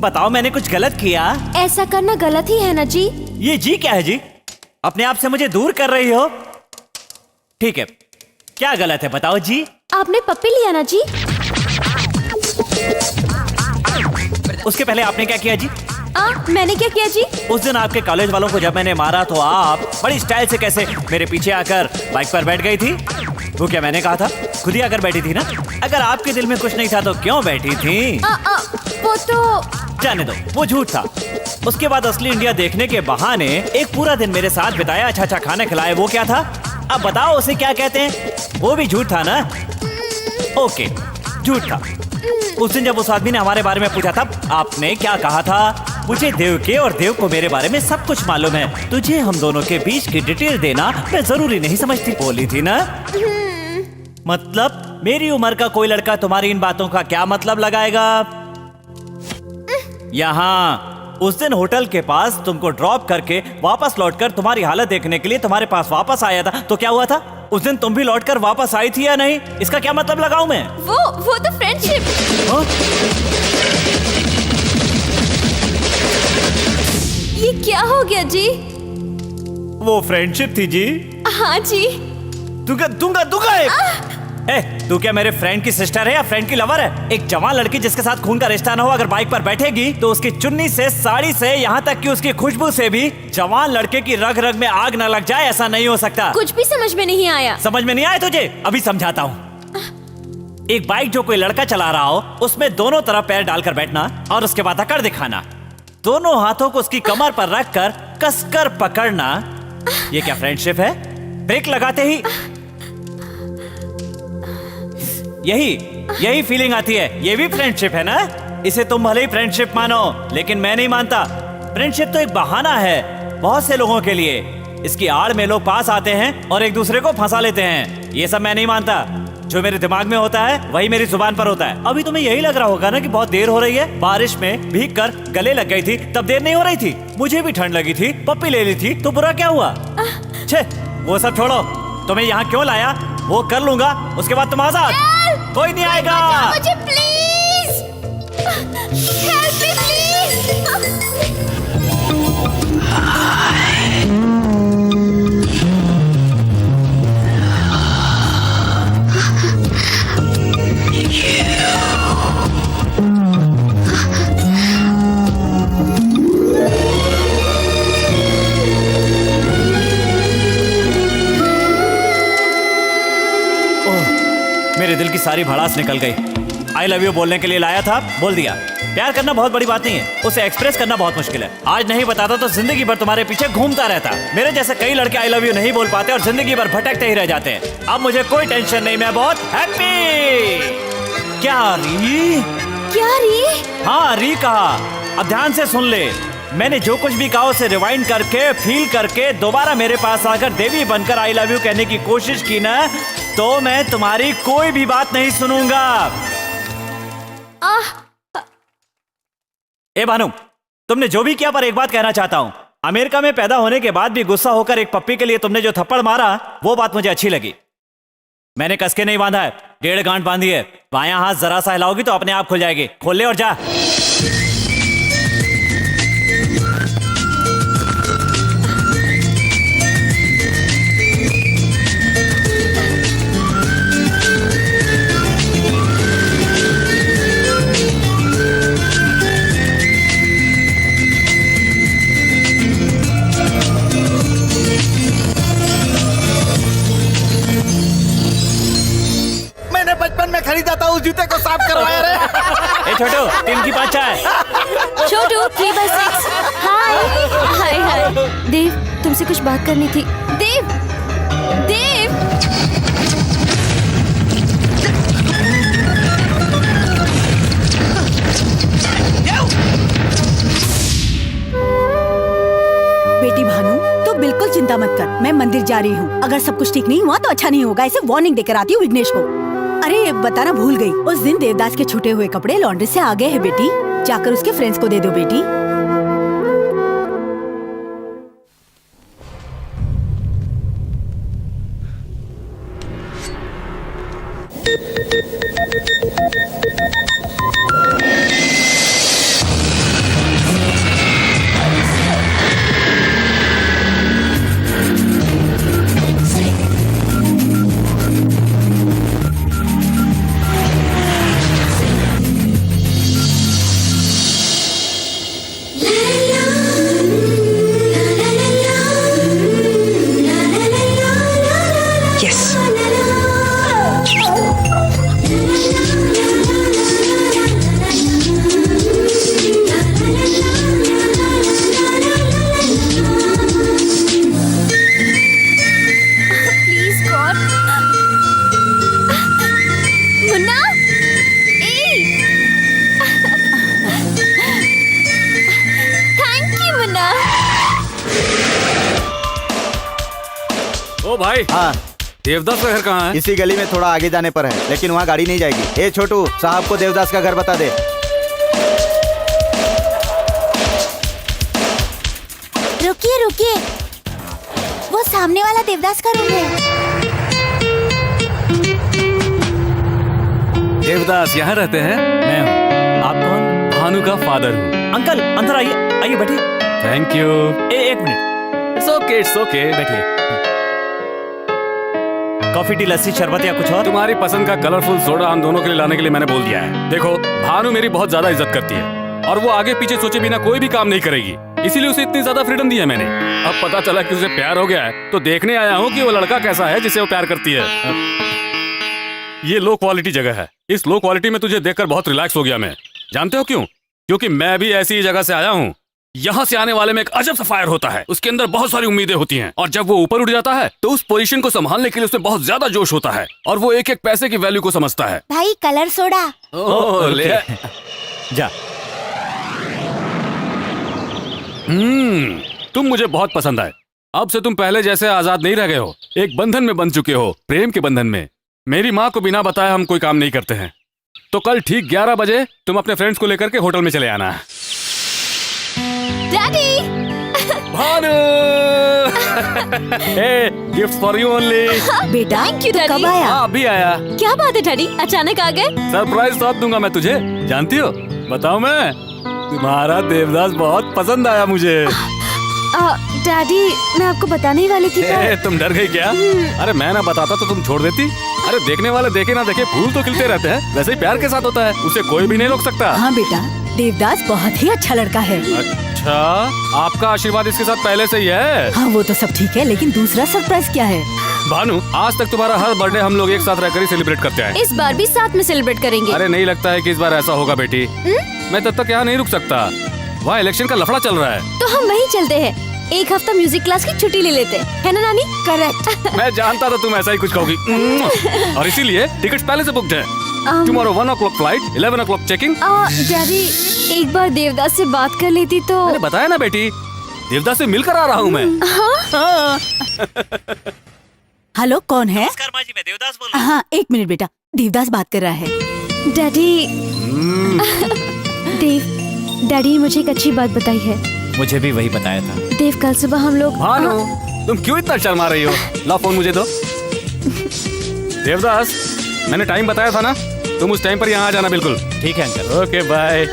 बताओ मैंने कुछ गलत किया? ऐसा करना गलत ही है ना जी। ये जी क्या है जी? अपने आप से मुझे दूर कर रही हो। ठीक है, क्या गलत है बताओ जी? आपने पप्पी लिया ना जी? उसके पहले आपने क्या किया जी? मैंने क्या किया जी? उस दिन आपके कॉलेज वालों को जब मैंने मारा तो आप बड़ी स्टाइल से कैसे मेरे पीछे आकर बाइक पर बैठ गई थी। वो क्या मैंने कहा था? खुद ही आकर बैठी थी ना। अगर आपके दिल में कुछ नहीं था तो क्यों बैठी थी? वो तो जाने दो, वो झूठ था। उसके बाद असली इंडिया देखने के बहाने एक पूरा दिन मेरे साथ बिताया, अच्छा अच्छा खाना खिलाया। वो क्या था? अब बताओ उसे क्या कहते हैं? वो भी झूठ था ना? ओके, झूठ था। उस दिन जब उस आदमी ने हमारे बारे में पूछा था, आपने क्या कहा था? मुझे देव के और देव को मेरे बारे में सब कुछ मालूम है। तुझे हम दोनों के बीच की डिटेल देना मैं जरूरी नहीं समझती। बोली थी ना? मतलब मेरी उम्र का कोई लड़का तुम्हारी इन बातों का क्या मतलब लगाएगा? यहाँ उस दिन होटल के पास तुमको ड्रॉप करके वापस लौटकर तुम्हारी हालत देखने के लिए तुम्हारे पास वापस आया था, तो क्या हुआ था? उस दिन तुम भी लौटकर वापस आई थी या नहीं? इसका क्या मतलब लगाऊं मैं? वो तो फ्रेंडशिप। ये क्या हो गया जी? वो फ्रेंडशिप थी जी। हाँ जी। दूंगा तू क्या मेरे फ्रेंड की सिस्टर है या फ्रेंड की लवर है? एक जवान लड़की जिसके साथ खून का रिश्ता न हो अगर बाइक पर बैठेगी तो उसकी चुन्नी से, साड़ी से, यहाँ तक कि उसकी खुशबू से भी जवान लड़के की रग रग में आग न लग जाए, ऐसा नहीं हो सकता। कुछ भी समझ में नहीं आया। समझ में नहीं आया तुझे? अभी समझाता हूँ। एक बाइक जो कोई लड़का चला रहा हो उसमें दोनों तरफ पैर डालकर बैठना और उसके बाद अकड़ दिखाना, दोनों हाथों को उसकी कमर पर रखकर कसकर पकड़ना। ये क्या फ्रेंडशिप है? ब्रेक लगाते ही यही फीलिंग आती है। ये भी फ्रेंडशिप है ना? इसे तुम भले ही फ्रेंडशिप मानो, लेकिन मैं नहीं मानता। फ्रेंडशिप तो एक बहाना है बहुत से लोगों के लिए। इसकी आड़ में लोग पास आते हैं और एक दूसरे को फंसा लेते हैं। ये सब मैं नहीं मानता। जो मेरे दिमाग में होता है वही मेरी जुबान पर होता है। अभी तुम्हें यही लग रहा होगा ना कि बहुत देर हो रही है। बारिश में भीगकर गले लग गई थी तब देर नहीं हो रही थी। मुझे भी ठंड लगी थी, पप्पी ले ली थी तो बुरा क्या हुआ? छे, वो सब छोड़ो। तो मैं यहाँ क्यों लाया वो कर लूंगा, उसके बाद तुम आजाद। कोई नहीं आएगा। मुझे प्लीज, हेल्प मी प्लीज। मेरे दिल की सारी भड़ास निकल गई। आई लव यू बोलने के लिए लाया था, बोल दिया। प्यार करना बहुत बड़ी बात नहीं है, उसे एक्सप्रेस करना बहुत मुश्किल है। आज नहीं बताता तो जिंदगी भर तुम्हारे पीछे घूमता रहता। मेरे जैसे कई लड़के आई लव यू नहीं बोल पाते और जिंदगी भर भटकते ही रह जाते हैं। अब मुझे कोई टेंशन नहीं, मैं बहुत हैप्पी। क्या री? क्या री? हाँ री कहा। अब ध्यान से सुन ले, मैंने जो कुछ भी कहा उसे रिवाइंड करके फील करके दोबारा मेरे पास आकर देवी बनकर आई लव यू कहने की कोशिश की ना, तो मैं तुम्हारी कोई भी बात नहीं सुनूंगा। ए भानु, तुमने जो भी किया पर एक बात कहना चाहता हूं। अमेरिका में पैदा होने के बाद भी गुस्सा होकर एक पप्पी के लिए तुमने जो थप्पड़ मारा वो बात मुझे अच्छी लगी। मैंने कसके नहीं बांधा है, 1.5 गांठ बांधी है। बायां हाथ जरा सा हिलाओगी तो अपने आप खुल जाएगी। खोल ले और जा। बचपन में खरीदा था उस जूते को साफ करवाया रे। ए छोटू, 3 की 5 चाय। छोटू 3/6। हाय हाय हाय। देव, तुमसे कुछ बात करनी थी। देव, देव। बेटी भानु, तो बिल्कुल चिंता मत कर, मैं मंदिर जा रही हूँ। अगर सब कुछ ठीक नहीं हुआ तो अच्छा नहीं होगा। इसे वार्निंग देकर आती हूँ विघ्नेश को। अरे बताना भूल गई, उस दिन देवदास के छूटे हुए कपड़े लॉन्ड्री से आ गए हैं बेटी। जाकर उसके फ्रेंड्स को दे दो बेटी। भाई, हाँ देवदास का घर कहाँ है? इसी गली में थोड़ा आगे जाने पर है, लेकिन वहाँ गाड़ी नहीं जाएगी। ए छोटू, साहब को देवदास का घर बता दे। रुकिए रुकिए, वो सामने वाला देवदास का रूम है। देवदास यहाँ रहते हैं? मैं हूँ। आप कौन? भानु का फादर हूँ। अंकल अंदर आइए, आइए बैठिए। Thank you. एक मिनट। इट्स ओके बैठिए। कॉफी टी लस्सी शरबत या कुछ और? तुम्हारी पसंद का कलरफुल सोडा हम दोनों के लिए लाने के लिए मैंने बोल दिया है। देखो, भानु मेरी बहुत ज्यादा इज्जत करती है और वो आगे पीछे सोचे बिना कोई भी काम नहीं करेगी, इसीलिए उसे इतनी ज्यादा फ्रीडम दी है मैंने। अब पता चला कि उसे प्यार हो गया है तो देखने आया हूँ कि वो लड़का कैसा है जिसे वो प्यार करती है। ये लो क्वालिटी जगह है, इस लो क्वालिटी में तुझे देखकर बहुत रिलैक्स हो गया मैं। जानते हो क्यों? क्योंकि मैं भी ऐसी जगह से आया हूँ। यहाँ से आने वाले में एक अजब सा फायर होता है, उसके अंदर बहुत सारी उम्मीदें होती हैं और जब वो ऊपर उठ जाता है तो उस पोजीशन को संभालने के लिए उसमें बहुत ज्यादा जोश होता है और वो एक एक पैसे की वैल्यू को समझता है। भाई कलर सोडा। ले जा। तुम मुझे बहुत पसंद आए। अब से तुम पहले जैसे आजाद नहीं रह गए हो, एक बंधन में बंध चुके हो, प्रेम के बंधन में। मेरी माँ को बिना बताए हम कोई काम नहीं करते हैं, तो कल ठीक 11 बजे तुम अपने फ्रेंड्स को लेकर के होटल में चले आना। Daddy. Bhanu. Gift for you only. बेटा Thank you, तू Daddy. कब आया? हाँ अभी आया। क्या बात है डैडी, अचानक आ गए? सरप्राइज साथ दूंगा मैं तुझे, जानती हो? बताऊं मैं, तुम्हारा देवदास बहुत पसंद आया मुझे। डैडी मैं आपको बताने ही वाली थी पर... तुम डर गई क्या? अरे मैं ना बताता तो तुम छोड़ देती। अरे देखने वाले देखे ना देखे फूल तो खिलते रहते हैं, वैसे ही प्यार के साथ होता है, उसे कोई भी नहीं रोक सकता। हाँ बेटा, देवदास बहुत ही अच्छा लड़का है। अच्छा, आपका आशीर्वाद इसके साथ पहले से ही है। हाँ वो तो सब ठीक है, लेकिन दूसरा सरप्राइज क्या है? भानु, आज तक तुम्हारा हर बर्थडे हम लोग एक साथ रहकर ही सेलिब्रेट करते हैं। इस बार भी साथ में सेलिब्रेट करेंगे। अरे नहीं लगता है कि इस बार ऐसा होगा बेटी। मैं तब तक यहाँ नहीं रुक सकता, वहाँ इलेक्शन का लफड़ा चल रहा है। तो हम वहीं चलते हैं, एक हफ्ता म्यूजिक क्लास की छुट्टी ले लेते हैं, है ना नानी? करेक्ट। मैं जानता था तुम ऐसा ही कुछ कहोगी। और इसीलिए टिकट्स पहले से बुक्ड हैं। Tomorrow 1 o'clock flight, 11 o'clock checking. Daddy एक बार देवदास से बात कर लेती तो... मैंने बताया ना बेटी, देवदास से मिलकर आ रहा हूँ मैं। हेलो, कौन है? नमस्कार माँ जी, मैं देवदास बोल रहा हूँ। हाँ एक मिनट बेटा, देवदास बात कर रहा है। डैडी देव, डैडी मुझे एक अच्छी बात बताई है। मुझे भी वही बताया था। देव कल सुबह हम लोग... भानु, तुम क्यों इतना शर्मा रही हो? ला फोन मुझे दो। देवदास, मैंने टाइम बताया था ना, तुम उस टाइम पर यहाँ आ जाना बिल्कुल। ठीक है अंकल। Okay bye.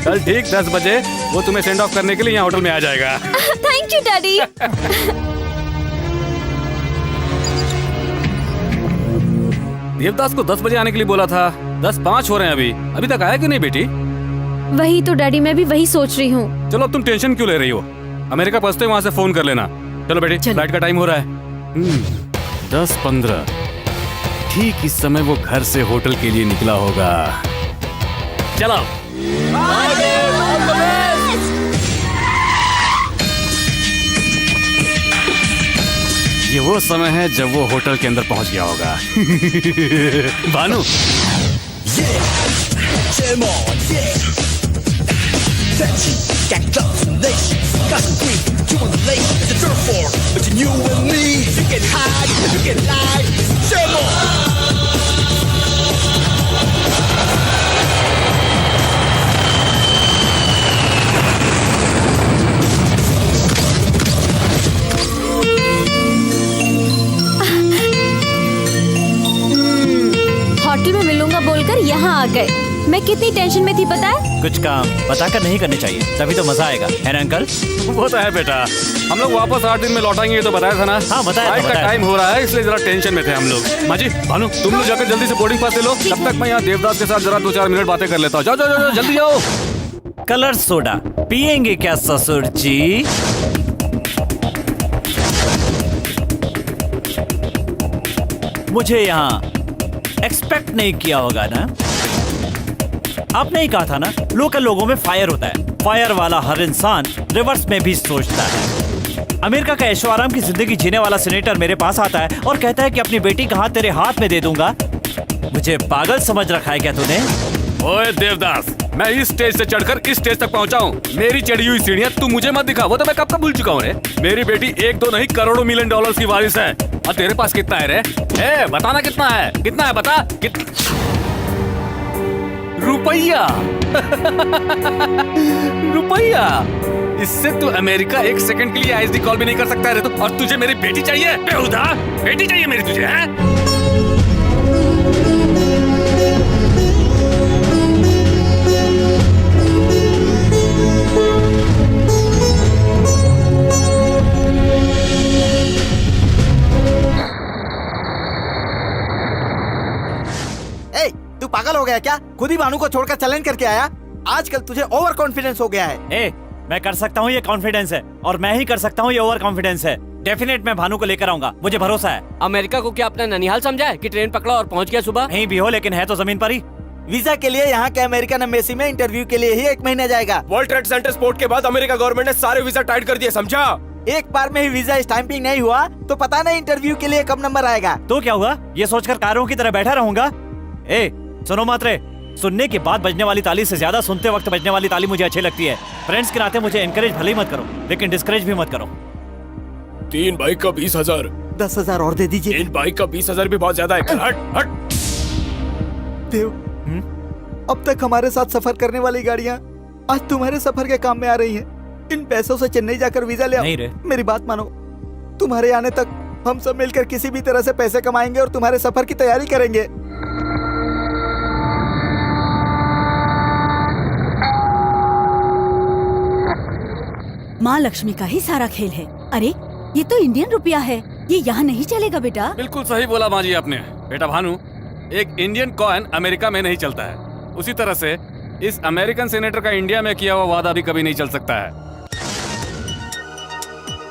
कल ठीक 10 बजे वो तुम्हें सेंड ऑफ करने के लिए यहाँ होटल में आ जाएगा। Thank you daddy. देवदास को 10 बजे आने के लिए बोला था, 10:05 हो रहे हैं अभी तक आया क्यों नहीं बेटी? वही तो डैडी, मैं भी वही सोच रही हूँ। चलो अब तुम टेंशन क्यों ले रही हो? अमेरिका पहुंचते वहां से फोन कर लेना। चलो बेटी, चलो। फ्लाइट का टाइम हो रहा है। 10:15। ठीक इस समय वो घर से होटल के लिए निकला होगा। चलो। ये वो समय है जब वो होटल के अंदर पहुंच गया होगा। भानु, होटल में मिलूंगा बोलकर यहाँ आ गए। मैं कितनी टेंशन में थी पता है? कुछ काम बताकर नहीं करने चाहिए, तभी तो मजा आएगा, है ना अंकल? वो तो है बेटा। हम लोग वापस 8 दिन में लौटाएंगे, ये तो बताया था ना। हाँ, बताया था, फ्लाइट का बताया टाइम हो रहा है, इसलिए जरा टेंशन में थे हम लोग। माँ जी, भानु, तुम लोग जाकर जल्दी से बोर्डिंग पास ले लो, तब तक मैं यहाँ देवदास के साथ जरा 2-4 मिनट बातें कर लेता हूँ। जाओ जाओ जाओ, जल्दी जाओ। कलर सोडा पियेंगे क्या ससुर जी? मुझे यहाँ एक्सपेक्ट नहीं किया होगा ना? आपने ही कहा था ना, लोकल लोगों में फायर होता है। फायर वाला हर इंसान रिवर्स में भी सोचता है। अमेरिका का ऐशो आराम की जिंदगी जीने वाला सीनेटर मेरे पास आता है और कहता है कि अपनी बेटी का हाथ तेरे हाथ में दे दूंगा। मुझे पागल समझ रखा है क्या तूने? ओए देवदास, मैं इस स्टेज से चढ़कर इस स्टेज तक पहुंचा हूँ। मेरी चढ़ी हुई सीढ़ियाँ तू मुझे मत दिखा, वो तो मैं कब का भूल चुका हूँ रे। मेरी बेटी 1-2 नहीं करोड़ों मिलियन डॉलर्स की वारिस है। और तेरे पास कितना है रे? बताना कितना है? कितना है बता। रुपया। रुपया। इससे तू अमेरिका 1 सेकंड के लिए आईएसडी कॉल भी नहीं कर सकता है रे तू। और तुझे मेरी बेटी चाहिए? बेहुदा बेटी चाहिए मेरी तुझे, है? तू पागल हो गया क्या? खुद ही भानु को छोड़कर चैलेंज करके आया। आजकल तुझे ओवर कॉन्फिडेंस हो गया है। मैं कर सकता हूँ, ये कॉन्फिडेंस है, और मैं ही कर सकता हूँ, ये ओवर कॉन्फिडेंस है। डेफिनेट मैं भानु को लेकर आऊंगा, मुझे भरोसा है। अमेरिका को क्या अपना ननिहाल समझा है कि ट्रेन पकड़ा और पहुंच गया सुबह? नहीं भी हो, लेकिन है तो जमीन पर ही। वीजा के लिए यहाँ के अमेरिकन एम्बेसी में इंटरव्यू के लिए ही 1 महीना जाएगा। वर्ल्ड ट्रेड सेंटर स्पोर्ट के बाद अमेरिका गवर्नमेंट ने सारे वीजा टाइट कर दिए, समझा? एक बार में ही वीजा स्टैंपिंग नहीं हुआ तो पता नहीं इंटरव्यू के लिए कब नंबर आएगा। तो क्या हुआ? ये सोचकर कारों की तरह बैठा रहूंगा? सुनो मात्रे, सुनने के बाद बजने वाली ताली से ज्यादा सुनते वक्त बजने वाली ताली मुझे अच्छी लगती है। फ्रेंड्स के नाते मुझे एनकरेज भले ही मत करो, लेकिन डिस्करेज भी मत करो। 3 बाइक का 20,000। 10,000 और दे दीजिए। 3 बाइक का 20,000 भी बहुत ज्यादा है। हट हट। देव, अब तक हमारे साथ सफर करने वाली गाड़ियाँ आज तुम्हारे सफर के काम में आ रही हैं। इन पैसों से चेन्नई जाकर वीजा ले आओ। नहीं रे। मेरी बात मानो। तुम्हारे आने तक हम सब मिलकर किसी भी तरह से पैसे कमाएंगे और तुम्हारे सफर की तैयारी करेंगे। माँ लक्ष्मी का ही सारा खेल है। अरे ये तो इंडियन रुपया है, ये यहाँ नहीं चलेगा बेटा। बिल्कुल सही बोला माँ जी आपने। बेटा भानु, एक इंडियन कॉइन अमेरिका में नहीं चलता है, उसी तरह से इस अमेरिकन सेनेटर का इंडिया में किया हुआ वादा भी कभी नहीं चल सकता है।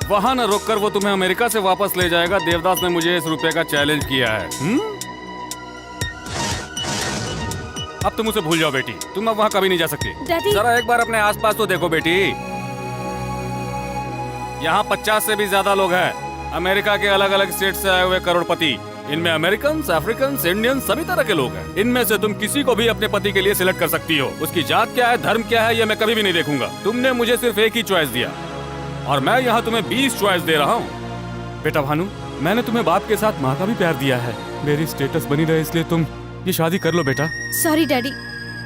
वहाँ न रोककर वो तुम्हें अमेरिका से वापस ले जाएगा। देवदास ने मुझे इस रुपए का चैलेंज किया है। अब तुम उसे भूल जाओ बेटी, तुम अब वहाँ कभी नहीं जा सकती। डैडी। जरा एक बार अपने आसपास तो देखो बेटी, यहाँ 50 से भी ज्यादा लोग हैं। अमेरिका के अलग अलग स्टेट से आए हुए करोड़पति, इनमें अमेरिकन, अफ्रीकन, इंडियन सभी तरह के लोग हैं। इनमें से तुम किसी को भी अपने पति के लिए सिलेक्ट कर सकती हो। उसकी जात क्या है, धर्म क्या है, ये मैं कभी भी नहीं देखूंगा। तुमने मुझे सिर्फ एक ही चॉइस दिया और मैं यहाँ तुम्हें 20 चॉइस दे रहा हूँ। बेटा भानु, मैंने तुम्हें बाप के साथ माँ का भी प्यार दिया है। मेरी स्टेटस बनी रहे इसलिए तुम ये शादी कर लो बेटा। सॉरी डैडी,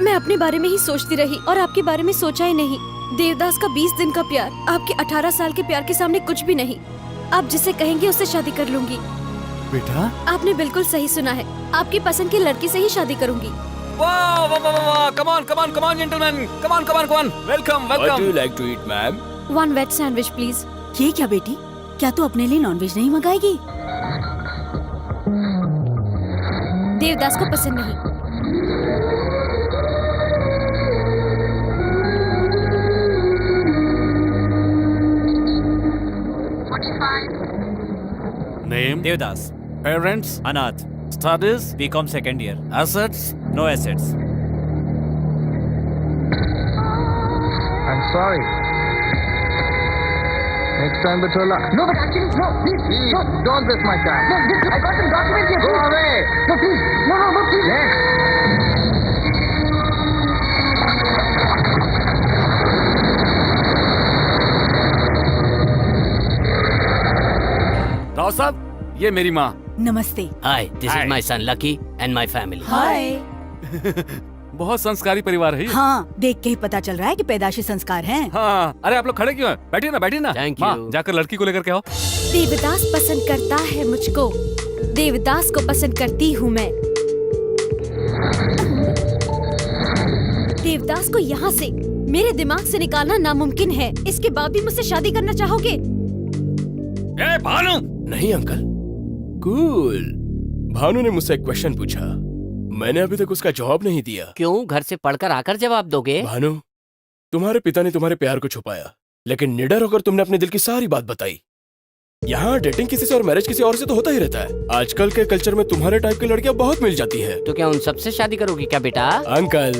मैं अपने बारे में ही सोचती रही और आपके बारे में सोचा ही नहीं। देवदास का 20 दिन का प्यार आपके 18 साल के प्यार के सामने कुछ भी नहीं। आप जिसे कहेंगे उससे शादी कर लूंगी। बेटा आपने बिल्कुल सही सुना है, आपकी पसंद की लड़की से ही शादी करूंगी। वाह वाह वाह वाह, come on come on come on gentleman, come on come on come on, welcome What do welcome. you like to eat, ma'am? 1 veg sandwich please. ये क्या बेटी, क्या तू अपने लिए नॉनवेज नहीं मंगाएगी? देवदास को पसंद नहीं। नेम देवदास, पेरेंट्स अनाथ, studies BCom second year, assets no assets. I'm sorry. Next time, Batola. No, but actually, no, please, no, don't waste my time. No, this, I got some documents here. Go away. No, please. No, please. Yes. Rao साहब, ये मेरी माँ। नमस्ते। Hi, this Hi. is my son Lucky and my family. हाय। बहुत संस्कारी परिवार है ये। हाँ, देख के ही पता चल रहा है कि पैदाशी संस्कार हैं। हाँ, अरे आप लोग खड़े क्यों हैं? बैठिए ना, बैठिए ना। Thank माँ, you. जाकर लड़की को लेकर के आओ। देवदास पसंद करता है मुझको, देवदास को पसंद करती हूँ मैं। देवदास को यहाँ से मेरे दिमाग से निकालना नामुमकिन है। इसके बाद भी मुझसे शादी करना चाहोगे? ए भानु, नहीं अंकल, कूल। भानु ने मुझसे एक क्वेश्चन पूछा, मैंने अभी तक उसका जवाब नहीं दिया। क्यों, घर से पढ़कर आकर जवाब दोगे? भानु, तुम्हारे पिता ने तुम्हारे प्यार को छुपाया, लेकिन निडर होकर तुमने अपने दिल की सारी बात बताई। यहाँ डेटिंग किसी से और मैरिज किसी और से तो होता ही रहता है। आजकल के कल्चर में तुम्हारे टाइप की लड़कियां बहुत मिल जाती है। तो क्या उन सबसे शादी करोगी क्या बेटा? अंकल,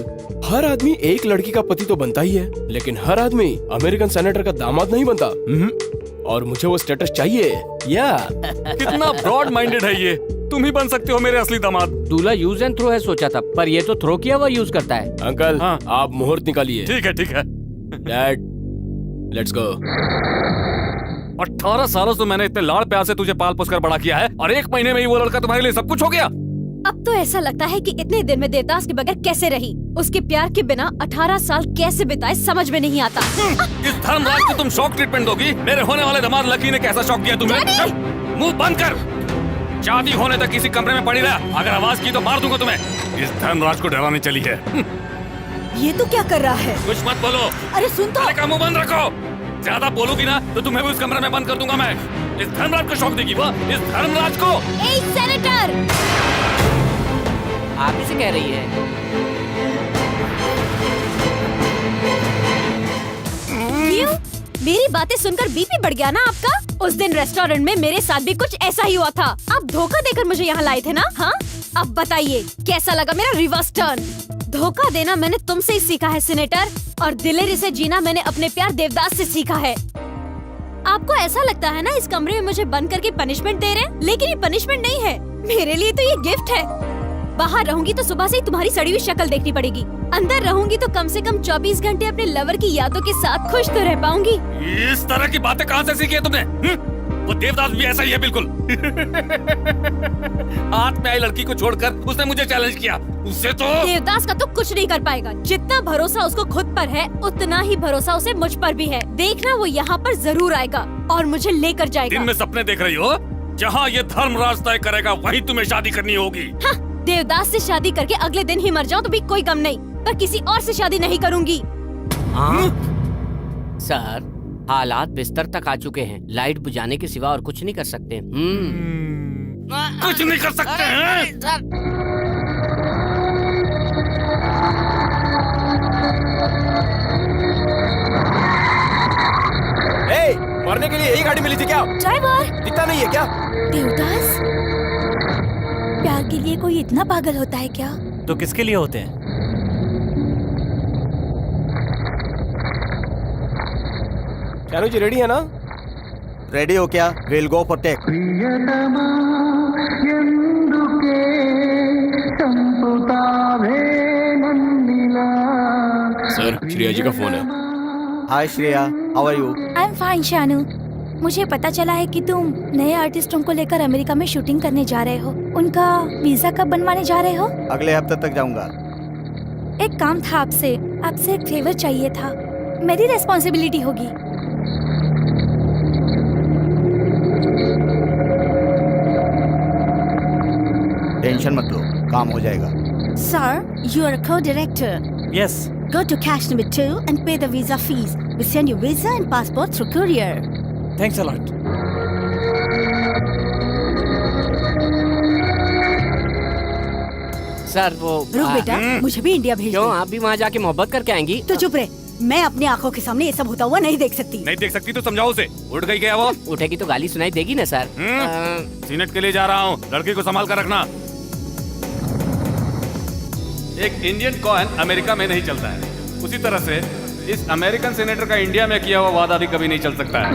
हर आदमी एक लड़की का पति तो बनता ही है, लेकिन हर आदमी अमेरिकन सेनेटर का दामाद नहीं बनता। और मुझे वो स्टेटस चाहिए। या कितना ब्रॉड माइंडेड है ये। तुम ही बन सकते हो मेरे असली दामाद। दूल्हा यूज एंड थ्रो है सोचा था, पर ये तो थ्रो किया हुआ यूज करता है। अंकल, हाँ। आप मुहूर्त निकालिए। ठीक है ठीक है। Dad, let's go. 18 सालों से मैंने इतने लाड़ प्यार से तुझे पाल पोस कर बड़ा किया है और 1 महीने में ही वो लड़का तुम्हारे लिए सब कुछ हो गया। अब तो ऐसा लगता है कि इतने दिन में देवदास के बगैर कैसे रही। उसके प्यार के बिना 18 साल कैसे बिताए समझ में नहीं आता। इस धर्मराज को तुम शॉक ट्रीटमेंट दोगी? मेरे होने वाले दामाद लकी ने कैसा शॉक दिया तुम्हें? मुंह बंद कर। शादी होने तक किसी कमरे में पड़ी रहा। अगर आवाज की तो मार दूंगा तुम्हें। इस धर्मराज को डराने चली है। ये तो क्या कर रहा है? कुछ मत बोलो। अरे सुन तो। अरे का मुंह बंद रखो। ज्यादा बोलोगी ना तो तुम्हें भी उस कमरे में बंद कर दूंगा मैं। इस धर्मराज को शौक देगी वो, इस धर्मराज को। ए सेनेटर, आप ही से कह रही है। क्यों? मेरी बातें सुनकर बीपी बढ़ गया ना आपका? उस दिन रेस्टोरेंट में मेरे साथ भी कुछ ऐसा ही हुआ था। आप धोखा देकर मुझे यहाँ लाए थे ना? हाँ, अब बताइए कैसा लगा मेरा रिवर्स टर्न? धोखा देना मैंने तुमसे ही सीखा है सेनेटर, और दिलेरी से जीना मैंने अपने प्यार देवदास से सीखा है। आपको ऐसा लगता है ना इस कमरे में मुझे बंद करके पनिशमेंट दे रहे हैं, लेकिन ये पनिशमेंट नहीं है, मेरे लिए तो ये गिफ्ट है। बाहर रहूंगी तो सुबह से ही तुम्हारी सड़ी हुई शक्ल देखनी पड़ेगी, अंदर रहूंगी तो कम से कम 24 घंटे अपने लवर की यादों के साथ खुश तो रह पाऊंगी। इस तरह की बातें कहाँ से सीखी है तुमने? वो देवदास भी ऐसा ही है बिल्कुल। हाथ में आई लड़की को छोड़कर उसने मुझे चैलेंज किया, उससे तो देवदास का तो कुछ नहीं कर पाएगा। जितना भरोसा उसको खुद पर है उतना ही भरोसा उसे मुझ पर भी है। देखना वो यहाँ पर जरूर आएगा और मुझे लेकर जाएगा। दिन में सपने देख रही हो? जहाँ ये धर्मराज तय करेगा वहीं तुम्हें शादी करनी होगी। हाँ, देवदास से शादी करके अगले दिन ही मर जाऊँ तो भी कोई गम नहीं, पर किसी और से शादी नहीं करूँगी। सर, हालात बिस्तर तक आ चुके हैं। लाइट बुझाने के सिवा और कुछ नहीं कर सकते। कुछ नहीं कर सकते हैं? मरने के लिए यही गाड़ी मिली थी क्या? ड्राइवर, दिखता नहीं है क्या? देवदास, प्यार के लिए कोई इतना पागल होता है क्या? तो किसके लिए होते हैं? चानू जी रेडी है ना? रेडी हो क्या? Will go for take. ప్రియతమా ఎందుకే చంపుతావే నన్నిలా सर, श्रेया जी का फोन है। Hi Shreya, how are you? I am fine Shanu. मुझे पता चला है कि तुम नए आर्टिस्टों को लेकर अमेरिका में शूटिंग करने जा रहे हो। उनका वीजा कब बनवाने जा रहे हो? अगले हफ्ते तक जाऊंगा। एक काम था आपसे एक फेवर चाहिए था। मेरी रेस्पॉन्सिबिलिटी होगी। टेंशन मत लो, काम हो जाएगा। Sir, you are a co-director. Yes. Go to cash number 2 and pay the visa fees. We send you visa and passport through courier. Thanks a lot. Sir वो रुक बेटा, मुझे भी इंडिया भेज क्यों, दे। आप भी वहाँ जाके मोहब्बत करके आएंगी? तो चुप रहे, मैं अपनी आंखों के सामने ये सब होता हुआ नहीं देख सकती। नहीं देख सकती तो समझाओ उसे। उठ गई क्या वो? उठेगी तो गाली सुनाई देगी ना सर। सीनेट के लिए जा रहा हूँ, लड़की को संभाल कर रखना। एक इंडियन कॉइन अमेरिका में नहीं चलता है, उसी तरह से इस अमेरिकन सेनेटर का इंडिया में किया हुआ वादा भी कभी नहीं चल सकता है।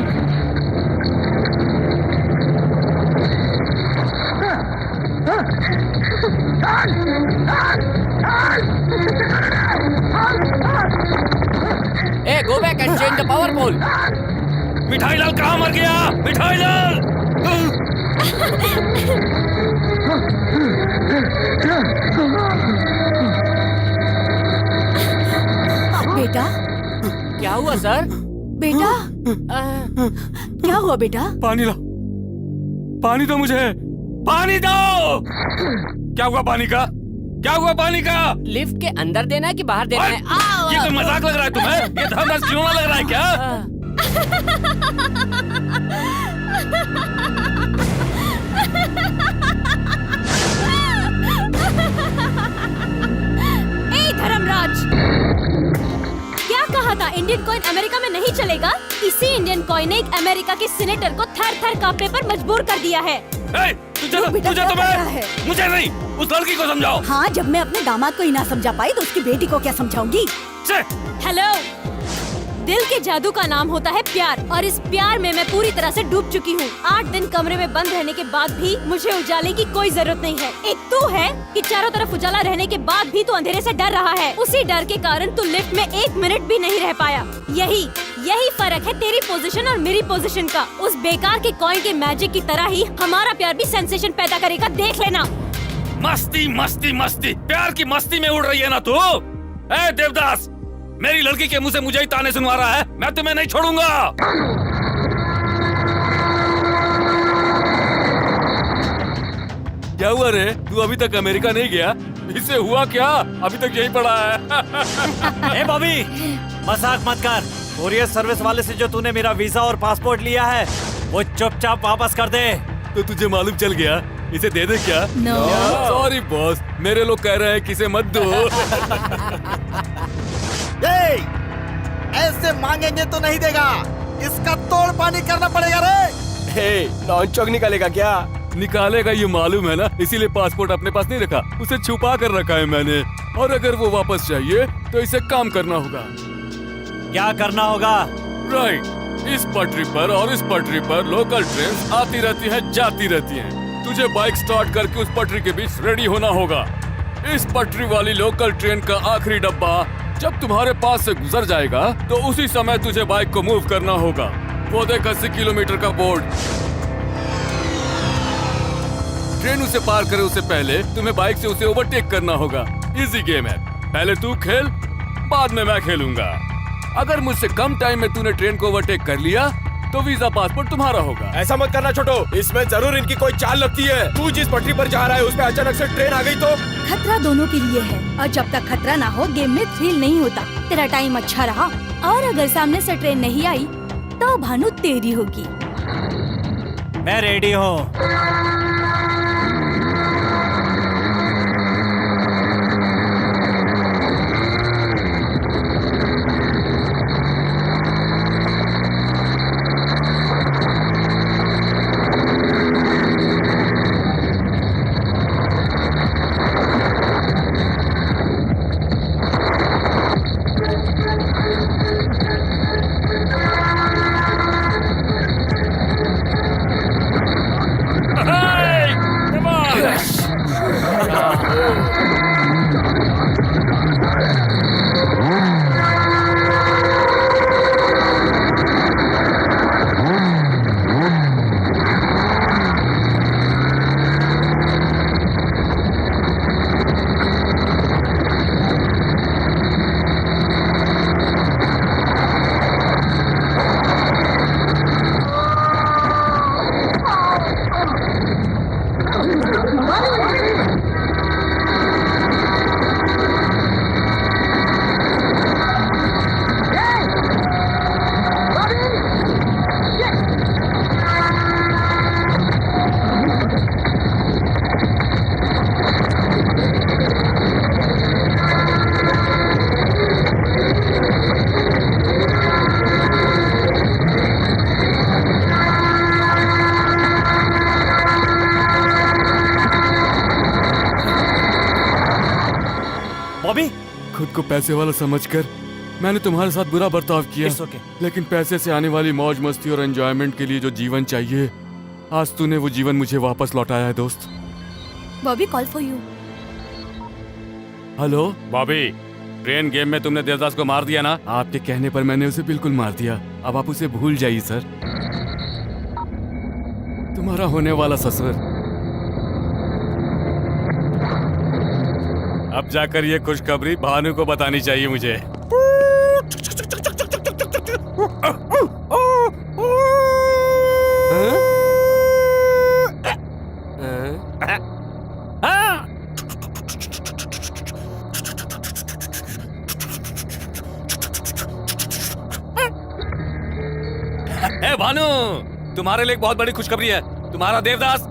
ए, go back and change the power pole. Mithai Lal कहाँ मर गया? मिठाई लाल! बेटा, क्या हुआ सर? बेटा, आ, क्या हुआ बेटा? पानी लाओ, पानी दो मुझे, पानी दो। क्या हुआ पानी का? क्या हुआ पानी का? लिफ्ट के अंदर देना है कि बाहर देना है? ये कोई मजाक लग रहा है तुम्हें? ये धर्मराज खिलौना लग रहा है क्या? ए धर्मराज, क्या कहा था? इंडियन कॉइन अमेरिका में नहीं चलेगा। इसी इंडियन कॉइन ने एक अमेरिका के सीनेटर को थर थर कांपने पर मजबूर कर दिया है। बेटा, तुझे क्या तो कर रहा है? मुझे नहीं, उस लड़की को समझाओ। हाँ, जब मैं अपने दामाद को ही ना समझा पाई तो उसकी बेटी को क्या समझाऊंगी? हेलो, दिल के जादू का नाम होता है प्यार, और इस प्यार में मैं पूरी तरह से डूब चुकी हूँ। 8 दिन कमरे में बंद रहने के बाद भी मुझे उजाले की कोई जरूरत नहीं है। एक तू है कि चारों तरफ उजाला रहने के बाद भी तू अंधेरे से डर रहा है। उसी डर के कारण तू लिफ्ट में 1 मिनट भी नहीं रह पाया। यही फर्क है तेरी पोजीशन और मेरी पोजीशन का। उस बेकार के कॉइन के मैजिक की तरह ही हमारा प्यार भी सेंसेशन पैदा करेगा, देख लेना। मस्ती मस्ती मस्ती, प्यार की मस्ती में उड़ रही है ना तू? ए देवदास, मेरी लड़की के मुंह से मुझे ही ताने सुनवा रहा है। मैं तुम्हें नहीं छोड़ूंगा। क्या हुआ रे? तू अभी तक अमेरिका नहीं गया? इससे हुआ क्या? अभी तक यही पड़ा है। ए बॉबी, मजाक मत कर। कोरियर सर्विस वाले से जो तूने मेरा वीजा और पासपोर्ट लिया है वो चुपचाप वापस कर दे। तो तुझे मालूम चल गया? इसे दे दे क्या? सॉरी बॉस, मेरे लोग कह रहे हैं कि इसे मत दो। ऐसे मांगेंगे तो नहीं देगा, इसका तोड़ पानी करना पड़ेगा रे। नॉन चौक निकालेगा क्या? निकालेगा ये मालूम है ना, इसीलिए पासपोर्ट अपने पास नहीं रखा, उसे छुपा कर रखा है मैंने। और अगर वो वापस चाहिए तो इसे काम करना होगा। क्या करना होगा? राइट, इस पटरी पर और इस पटरी पर लोकल ट्रेन आती रहती है, जाती रहती हैं। तुझे बाइक स्टार्ट करके उस पटरी के बीच रेडी होना होगा। इस पटरी वाली लोकल ट्रेन का आखिरी डब्बा जब तुम्हारे पास से गुजर जाएगा तो उसी समय तुझे बाइक को मूव करना होगा। वो देख 80 किलोमीटर का बोर्ड, ट्रेन उसे पार करे उससे पहले तुम्हें बाइक से उसे ओवरटेक करना होगा। इजी गेम है, पहले तू खेल, बाद में मैं खेलूंगा। अगर मुझसे कम टाइम में तूने ट्रेन को ओवरटेक कर लिया तो वीजा पासपोर्ट तुम्हारा होगा। ऐसा मत करना छोटू, इसमें जरूर इनकी कोई चाल लगती है। तू जिस पटरी पर जा रहा है उस पे अचानक से ट्रेन आ गई तो? खतरा दोनों के लिए है और जब तक खतरा ना हो गेम में थ्रिल नहीं होता। तेरा टाइम अच्छा रहा और अगर सामने से ट्रेन नहीं आई तो भानु तेरी होगी। मैं रेडी हूँ। बॉबी, खुद को पैसे वाला समझकर मैंने तुम्हारे साथ बुरा बर्ताव किया। लेकिन पैसे से आने वाली मौज मस्ती और एंजॉयमेंट के लिए जो जीवन चाहिए, आज तूने वो जीवन मुझे वापस लौटाया है दोस्त। Bobby call for you. Hello Bobby, train game में तुमने देवदास को मार दिया ना? आपके कहने पर मैंने उसे बिल्कुल मार दिया। अब आप उसे भूल जाइए सर। तुम्हारा होने वाला ससुर अब जाकर ये खुशखबरी भानु को बतानी चाहिए मुझे। ए भानु, तुम्हारे लिए एक बहुत बड़ी खुशखबरी है। तुम्हारा देवदास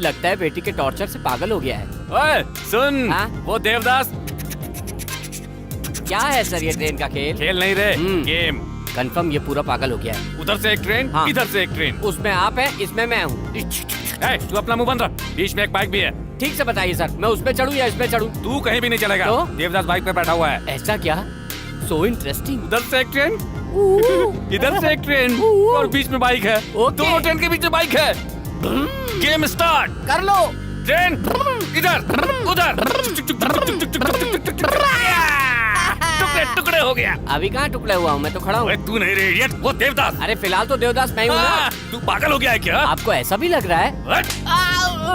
लगता है बेटी के टॉर्चर से पागल हो गया है। ओए सुन, हाँ? वो देवदास क्या है सर ये ट्रेन का खेल? खेल नहीं रहे, गेम। कंफर्म ये पूरा पागल हो गया है। उधर से एक ट्रेन, हाँ। इधर से एक ट्रेन। उसमें आप हैं, इसमें मैं हूँ। तू अपना मुंह बंद रख, बीच में एक बाइक भी है। ठीक से बताइए सर, मैं उसमें चढ़ूँ या इसमें चढ़ूँ? तू कहीं भी नहीं चलेगा। तो? देवदास बाइक पे बैठा हुआ है। ऐसा क्या? So interesting. उधर से एक ट्रेन, इधर से एक ट्रेन और बीच में बाइक है। दोनों ट्रेन के बीच में बाइक है। गेम स्टार्ट कर लो। ट्रेन इधर उधर, टुकड़े टुकड़े हो गया। अभी कहाँ टुकड़े हुआ हूँ, मैं तो खड़ा हूँ। तू नहीं रे इडियट, वो देवदास। अरे फिलहाल तो देवदास मैं हूँ ना। तू पागल हो गया है क्या? आपको ऐसा भी लग रहा है?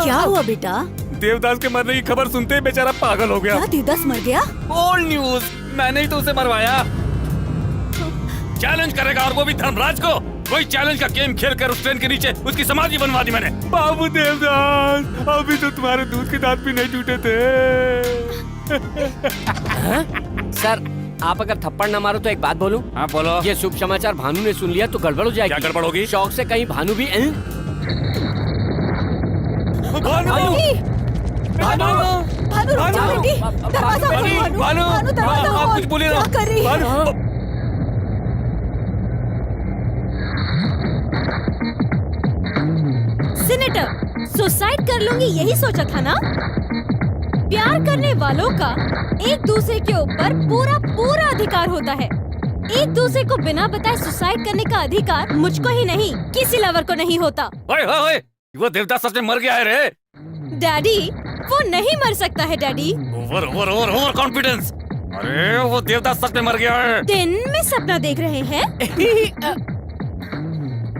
क्या हुआ बेटा? देवदास के मरने की खबर सुनते ही बेचारा पागल हो गया। क्या देवदास मर गया? ओल्ड न्यूज, मैंने ही तो उसे मरवाया। चैलेंज करेगा और वो भी धर्मराज को। कोई चैलेंज का गेम खेलकर उस ट्रेन के नीचे उसकी समाधि बनवा दी मैंने। बाबू देवदास, अभी तो तुम्हारे दूध के दांत भी नहीं टूटे थे। सर आप अगर थप्पड़ न मारो तो एक बात बोलूं? हाँ बोलो। ये शुभ समाचार भानु ने सुन लिया तो गड़बड़ हो जाएगी। क्या गड़बड़ होगी? शौक से कहीं भानु भी भानु! भानु, रुक जा बेटी। दरवाजा खोलो, भानु। भानु, दरवाजा आप खोल। कुछ बोलिए ना। क्या कर रही है? सीनेटर, सुसाइड कर लूंगी यही सोचा था ना? प्यार करने वालों का एक दूसरे के ऊपर पूरा पूरा अधिकार होता है। एक दूसरे को बिना बताए सुसाइड करने का अधिकार मुझको ही नहीं, किसी लवर को नहीं होता। ओए ओए ओए, वो देवदास सच में मर गया है रे। डैडी, वो नहीं मर सकता है daddy. Over over over over confidence. अरे वो देवदास सच में मर गया है। दिन में सपना देख रहे हैं?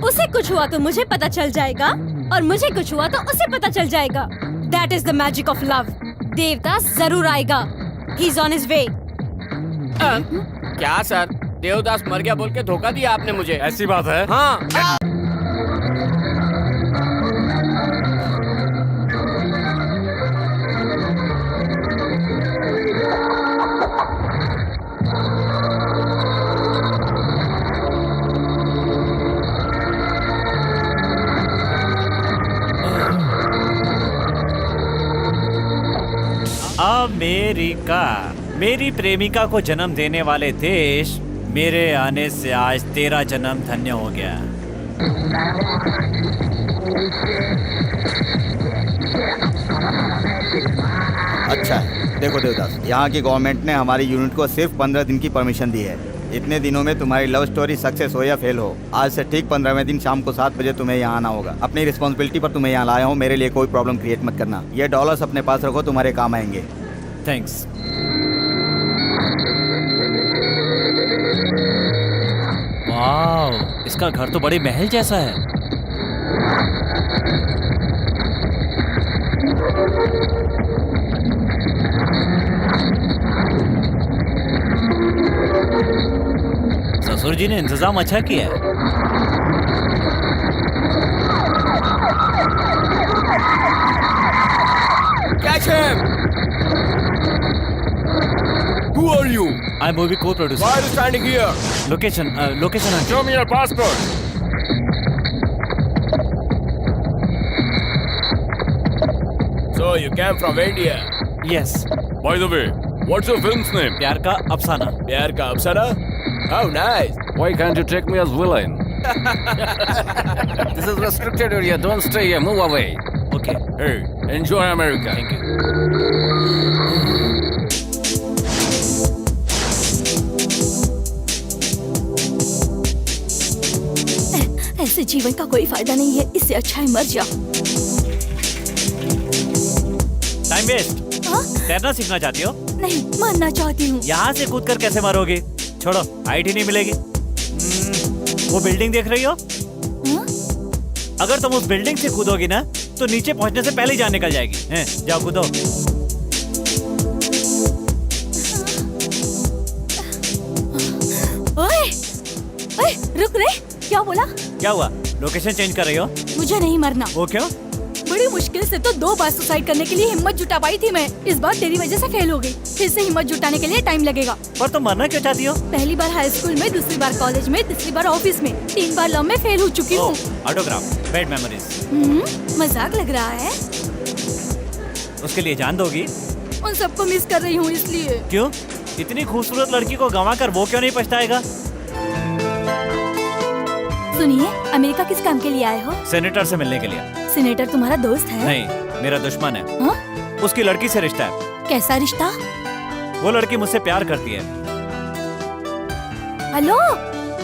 उसे कुछ हुआ तो मुझे पता चल जाएगा और मुझे कुछ हुआ तो उसे पता चल जाएगा। That is the magic of love. Devdas जरूर आएगा। He's on his way. क्या सर, देवदास मर गया बोल के धोखा दिया आपने मुझे। ऐसी बात है? हाँ। अमेरिका, मेरी प्रेमिका को जन्म देने वाले देश, मेरे आने से आज तेरा जन्म धन्य हो गया। अच्छा है, देखो देवदास, यहाँ की गवर्नमेंट ने हमारी यूनिट को सिर्फ 15 दिन की परमिशन दी है। इतने दिनों में तुम्हारी लव स्टोरी सक्सेस हो या फेल हो, आज से ठीक 15वें दिन शाम को 7 बजे तुम्हें यहाँ आना होगा। अपनी रिस्पॉन्सिबिलिटी पर तुम्हें यहाँ लाया हूँ, मेरे लिए कोई प्रॉब्लम क्रिएट मत करना। ये डॉलर्स अपने पास रखो, तुम्हारे काम आएंगे। थैंक्स। वाह, इसका घर तो बड़ी महल जैसा है। ससुर जी ने इंतजाम अच्छा किया है। Catch him! Who are you? I'm movie co-producer. Why are you standing here? Location. Show me your passport. So you came from India? Yes. By the way, what's your film's name? प्यार का अफसाना। प्यार का अफसाना? How nice! Why can't you take me as villain? This is restricted area. Don't stay here. Move away. Okay. Hey, enjoy America. Thank you. ऐसे जीवन का कोई फायदा नहीं है, इससे अच्छा है मर जाओ। Time waste. हाँ? तैरना सीखना चाहती हो? नहीं, मरना चाहती हूँ। यहाँ से कूद कर कैसे मरोगी? छोड़ो, हाइट ही नहीं मिलेगी। वो बिल्डिंग देख रही हो? हाँ? अगर तुम उस बिल्डिंग से कूदोगी ना, तो नीचे पहुँचने से पहले ही जान निकल जाएगी। हैं? जाओ कूदो। ओए, ओए, रुक रे, क्या बोला? क्या हुआ? लोकेशन चेंज कर रही हो? मुझे नहीं मरना। वो क्यों? बड़ी मुश्किल से तो 2 बार सुसाइड करने के लिए हिम्मत जुटा पाई थी मैं। इस बार तेरी वजह से फेल हो गई। फिर से हिम्मत जुटाने के लिए टाइम लगेगा। पर तुम मरना क्यों चाहती हो? पहली बार हाई स्कूल में, दूसरी बार कॉलेज में, तीसरी बार ऑफिस में, 3 बार लव में फेल हो चुकी हूँ। Autograph, bad memories. मजाक लग रहा है? उसके लिए जान दोगी? उन सबको मिस कर रही हूँ इसलिए। क्यों? इतनी खूबसूरत लड़की को गंवा कर वो क्यों नहीं पछताएगा? सुनिए, अमेरिका किस काम के लिए आए हो? सेनेटर से मिलने के लिए। सीनेटर तुम्हारा दोस्त है? नहीं, मेरा दुश्मन है। हाँ? उसकी लड़की से रिश्ता है। कैसा रिश्ता? वो लड़की मुझसे प्यार करती है। हेलो,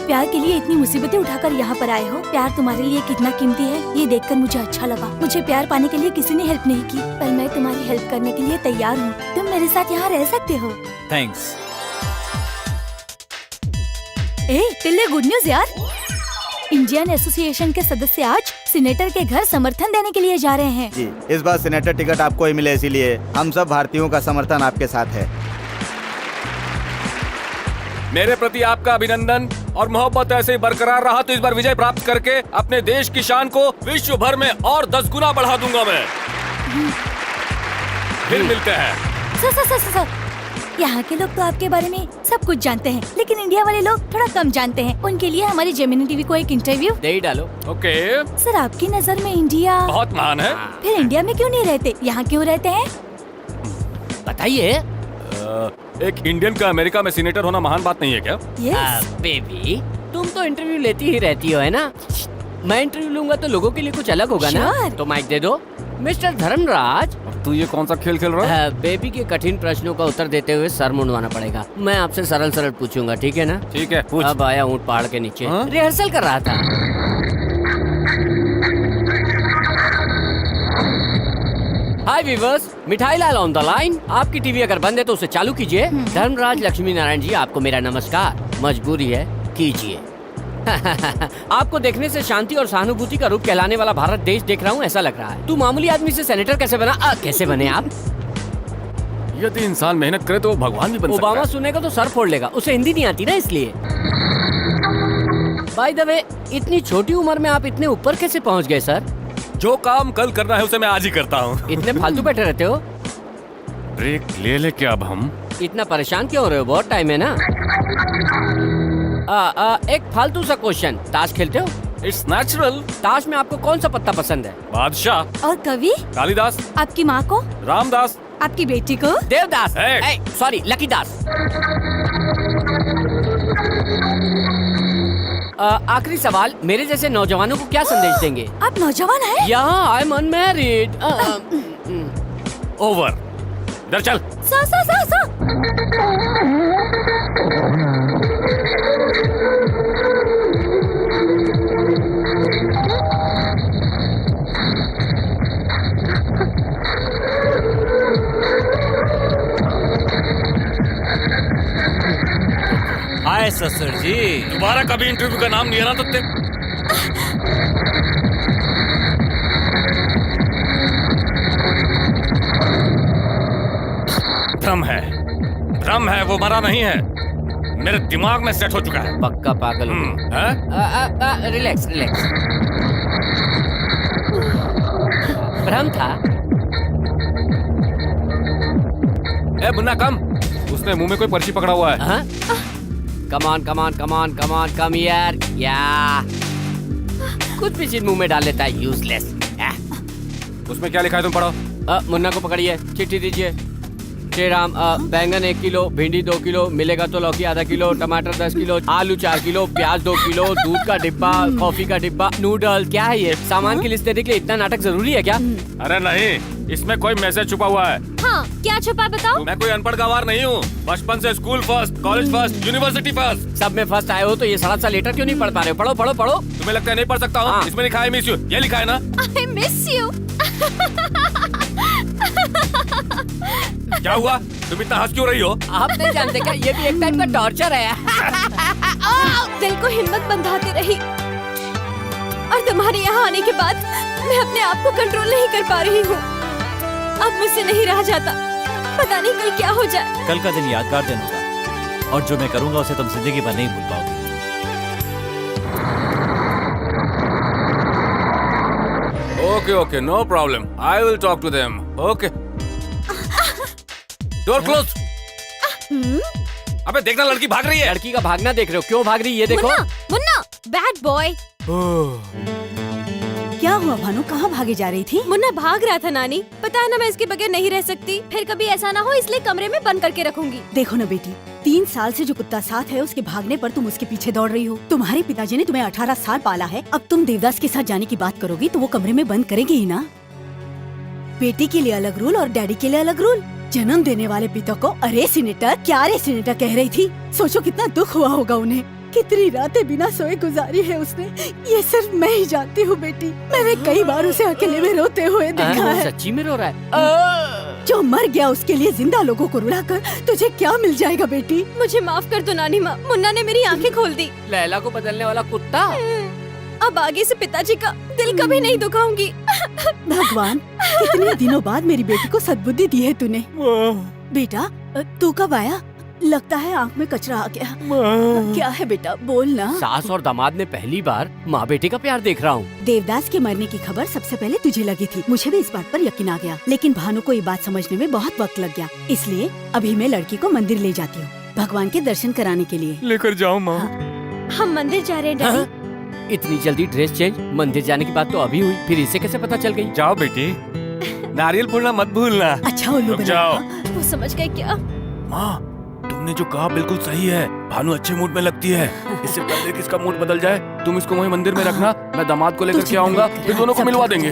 प्यार के लिए इतनी मुसीबतें उठाकर यहाँ पर आए हो। प्यार तुम्हारे लिए कितना कीमती है, ये देखकर मुझे अच्छा लगा। मुझे प्यार पाने के लिए किसी ने हेल्प नहीं की, पर मैं तुम्हारी हेल्प करने के लिए तैयार हूँ। तुम मेरे साथ यहाँ रह सकते हो। थैंक्स। टिल्ले, गुड न्यूज यार। इंडियन एसोसिएशन के सदस्य आज सीनेटर के घर समर्थन देने के लिए जा रहे हैं। जी, इस बार सीनेटर टिकट आपको ही मिले, इसीलिए हम सब भारतीयों का समर्थन आपके साथ है। मेरे प्रति आपका अभिनंदन और मोहब्बत ऐसे ही बरकरार रहा तो इस बार विजय प्राप्त करके अपने देश की शान को विश्व भर में और 10 गुना बढ़ा दूंगा मैं। फिर मिलते हैं। सर, यहाँ के लोग तो आपके बारे में सब कुछ जानते हैं, लेकिन इंडिया वाले लोग थोड़ा कम जानते हैं। उनके लिए हमारी जेमिनी टीवी को एक इंटरव्यू दे ही डालो। ओके। सर, आपकी नजर में इंडिया बहुत महान है। फिर इंडिया में क्यों नहीं रहते, यहाँ क्यों रहते हैं? बताइए। एक इंडियन का अमेरिका में सीनेटर होना महान बात नहीं है क्या? यस। बेबी, तुम तो इंटरव्यू लेती ही रहती हो, है ना? मैं इंटरव्यू लूंगा तो लोगों के लिए कुछ अलग होगा ना? Sure. तो माइक दे दो। मिस्टर धर्मराज, तू ये कौन सा खेल खेल रहा है? बेबी के कठिन प्रश्नों का उत्तर देते हुए सर मुंडवाना पड़ेगा। मैं आपसे सरल सरल पूछूंगा, ठीक है ना? ठीक है, पूछ। अब आया ऊँट पहाड़ के नीचे। हाँ? रिहर्सल कर रहा था। हाय व्यूअर्स, मिठाई लाल ऑन द लाइन। आपकी टीवी अगर बंद है तो उसे चालू कीजिए। धर्मराज लक्ष्मी नारायण जी, आपको मेरा नमस्कार। मजबूरी है, कीजिए। आपको देखने से शांति और सहानुभूति का रूप कहलाने वाला भारत देश देख रहा हूँ ऐसा लग रहा है। तू मामूली आदमी से सेनेटर कैसे बना? कैसे बने आप? यदि इंसान मेहनत करे तो वो भगवान भी बन सकता ओबामा है। सुनेगा तो सर फोड़ लेगा, उसे हिंदी नहीं आती ना इसलिए। बाय द वे, इतनी छोटी उम्र में आप इतने ऊपर कैसे पहुँच गए सर? जो काम कल करना है उसे मैं आज ही करता हूँ। इतने फालतू बैठे रहते हो? ब्रेक ले ले क्या अब हम? इतना परेशान क्यों हो रहे हो? बहुत टाइम है ना। एक फालतू सा क्वेश्चन, ताश खेलते हो? It's natural. ताश में आपको कौन सा पत्ता पसंद है? बादशाह, और कवि? कालिदास, आपकी माँ को? रामदास। आपकी बेटी को? देवदास। Hey! सॉरी, लकी दास। आखिरी सवाल, मेरे जैसे नौजवानों को क्या संदेश देंगे? आप नौजवान हैं? या आई एम अनमैरिड। ओवर। इधर चल। सा। हाय ससुर जी। दोबारा कभी इंटरव्यू का नाम लिया ना तो भ्रम है, वो मरा नहीं है। मेरे दिमाग में सेट हो चुका है। पक्का पागल हो। हैं? रिलैक्स। भ्रम था। ए मुन्ना कम, उसने मुंह में कोई पर्ची पकड़ा हुआ है। कमान कम यार। या कुछ भी चीज मुंह में डाल लेता है, यूजलेस। उसमें क्या लिखा है, तुम पढ़ो। मुन्ना को पकड़िए, चिट्ठी दीजिए। श्री राम, बैंगन 1 किलो, भिंडी 2 किलो, मिलेगा तो लौकी आधा किलो, टमाटर 10 किलो, आलू 4 किलो, प्याज 2 किलो, दूध का डिब्बा, कॉफी का डिब्बा, नूडल। क्या है ये? सामान की लिस्ट देने के लिए इतना नाटक जरूरी है क्या? अरे नहीं, इसमें कोई मैसेज छुपा हुआ है। हाँ, क्या छुपा बताओ? मैं कोई अनपढ़ गवार नहीं हूँ। बचपन से school first, college first, university first. सब में फर्स्ट आए हो तो ये सड़ा सा लेटर क्यों नहीं पढ़ पा रहे हो? पढ़ो। तुम्हें लगता है नहीं पढ़ सकता हूँ? हाँ। इसमें लिखा है मिस यू, ये लिखा है ना? I miss you. क्या हुआ? तुम इतना हंस क्यों रही हो? आप नहीं जानते क्या, ये भी एक टाइप का टॉर्चर है। दिल को हिम्मत बंधाती रही और तुम्हारे यहाँ आने के बाद मैं अपने आप को कंट्रोल नहीं कर पा रही हूँ। अब मुझसे नहीं रहा जाता, पता नहीं कल क्या हो जाए। कल का दिन यादगार दिन होगा और जो मैं करूंगा उसे तुम जिंदगी भर नहीं भूल पाओगे। Okay, no problem. I will talk to them. Okay. Door close. अबे देखना, लड़की भाग रही है। लड़की का भागना देख रहे हो? क्यों भाग रही है ये देखो। Munna, bad boy. क्या हुआ भानु, कहाँ भागे जा रही थी? मुन्ना भाग रहा था नानी। पता है ना, मैं इसके बगैर नहीं रह सकती। फिर कभी ऐसा ना हो इसलिए कमरे में बंद करके रखूंगी। देखो ना बेटी, 3 साल से जो कुत्ता साथ है उसके भागने पर तुम उसके पीछे दौड़ रही हो। तुम्हारे पिताजी ने तुम्हें 18 साल पाला है। अब तुम देवदास के साथ जाने की बात करोगी तो वो कमरे में बंद करेंगे ही ना। बेटी के लिए अलग रूल और डैडी के लिए अलग रूल। जन्म देने वाले पिता को अरे सीनेटर, क्या रे सीनेटर कह रही थी। सोचो कितना दुख हुआ होगा उन्हें। कितनी रातें बिना सोए गुजारी है उसने, ये सिर्फ मैं ही जानती हूँ बेटी। मैंने कई बार उसे अकेले में रोते हुए देखा है। सच्ची में रो रहा है? जो मर गया उसके लिए जिंदा लोगों को रुलाकर तुझे क्या मिल जाएगा बेटी? मुझे माफ कर दो नानी माँ, मुन्ना ने मेरी आंखें खोल दी। लैला को बदलने वाला कुत्ता। अब आगे से पिताजी का दिल कभी नहीं दुखाऊंगी। भगवान, कितने दिनों बाद मेरी बेटी को सद्बुद्धि दी है तूने। बेटा, तू कब आया? लगता है आंख में कचरा आ गया। क्या है बेटा, बोल ना। सास और दामाद में पहली बार माँ बेटे का प्यार देख रहा हूँ। देवदास के मरने की खबर सबसे पहले तुझे लगी थी। मुझे भी इस बात पर यकीन आ गया, लेकिन भानु को ये बात समझने में बहुत वक्त लग गया। इसलिए अभी मैं लड़की को मंदिर ले जाती हूँ, भगवान के दर्शन कराने के लिए। लेकर जाओ माँ। हम मंदिर जा रहे हैं डैडी। इतनी जल्दी ड्रेस चेंज? मंदिर जाने की बात तो अभी हुई, फिर इसे कैसे पता चल गई? जाओ बेटी, नारियल फोड़ना मत भूलना। अच्छा उल्लू रुक बना। जाओ। वो समझ गए क्या? माँ, तुमने जो कहा बिल्कुल सही है। भानु अच्छे मूड में लगती है। इससे पहले कि इसका मूड बदल जाए, तुम इसको वहीं मंदिर में रखना। मैं दामाद को लेकर के आऊंगा, फिर दोनों को मिलवा देंगे।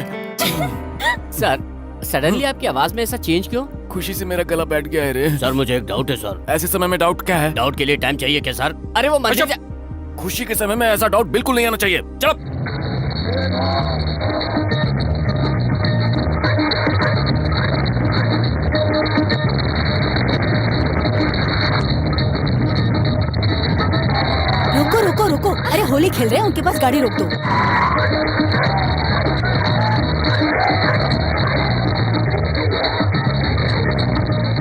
सर, सडनली आपकी आवाज में ऐसा चेंज क्यों? खुशी से मेरा गला बैठ गया है रे। सर मुझे एक डाउट है सर। ऐसे समय में डाउट क्या है? डाउट के लिए टाइम चाहिए क्या सर? अरे वो मंदिर खुशी के समय में ऐसा डाउट बिल्कुल नहीं आना चाहिए। चलो। रुको, अरे होली खेल रहे हैं, उनके पास गाड़ी रोक दो।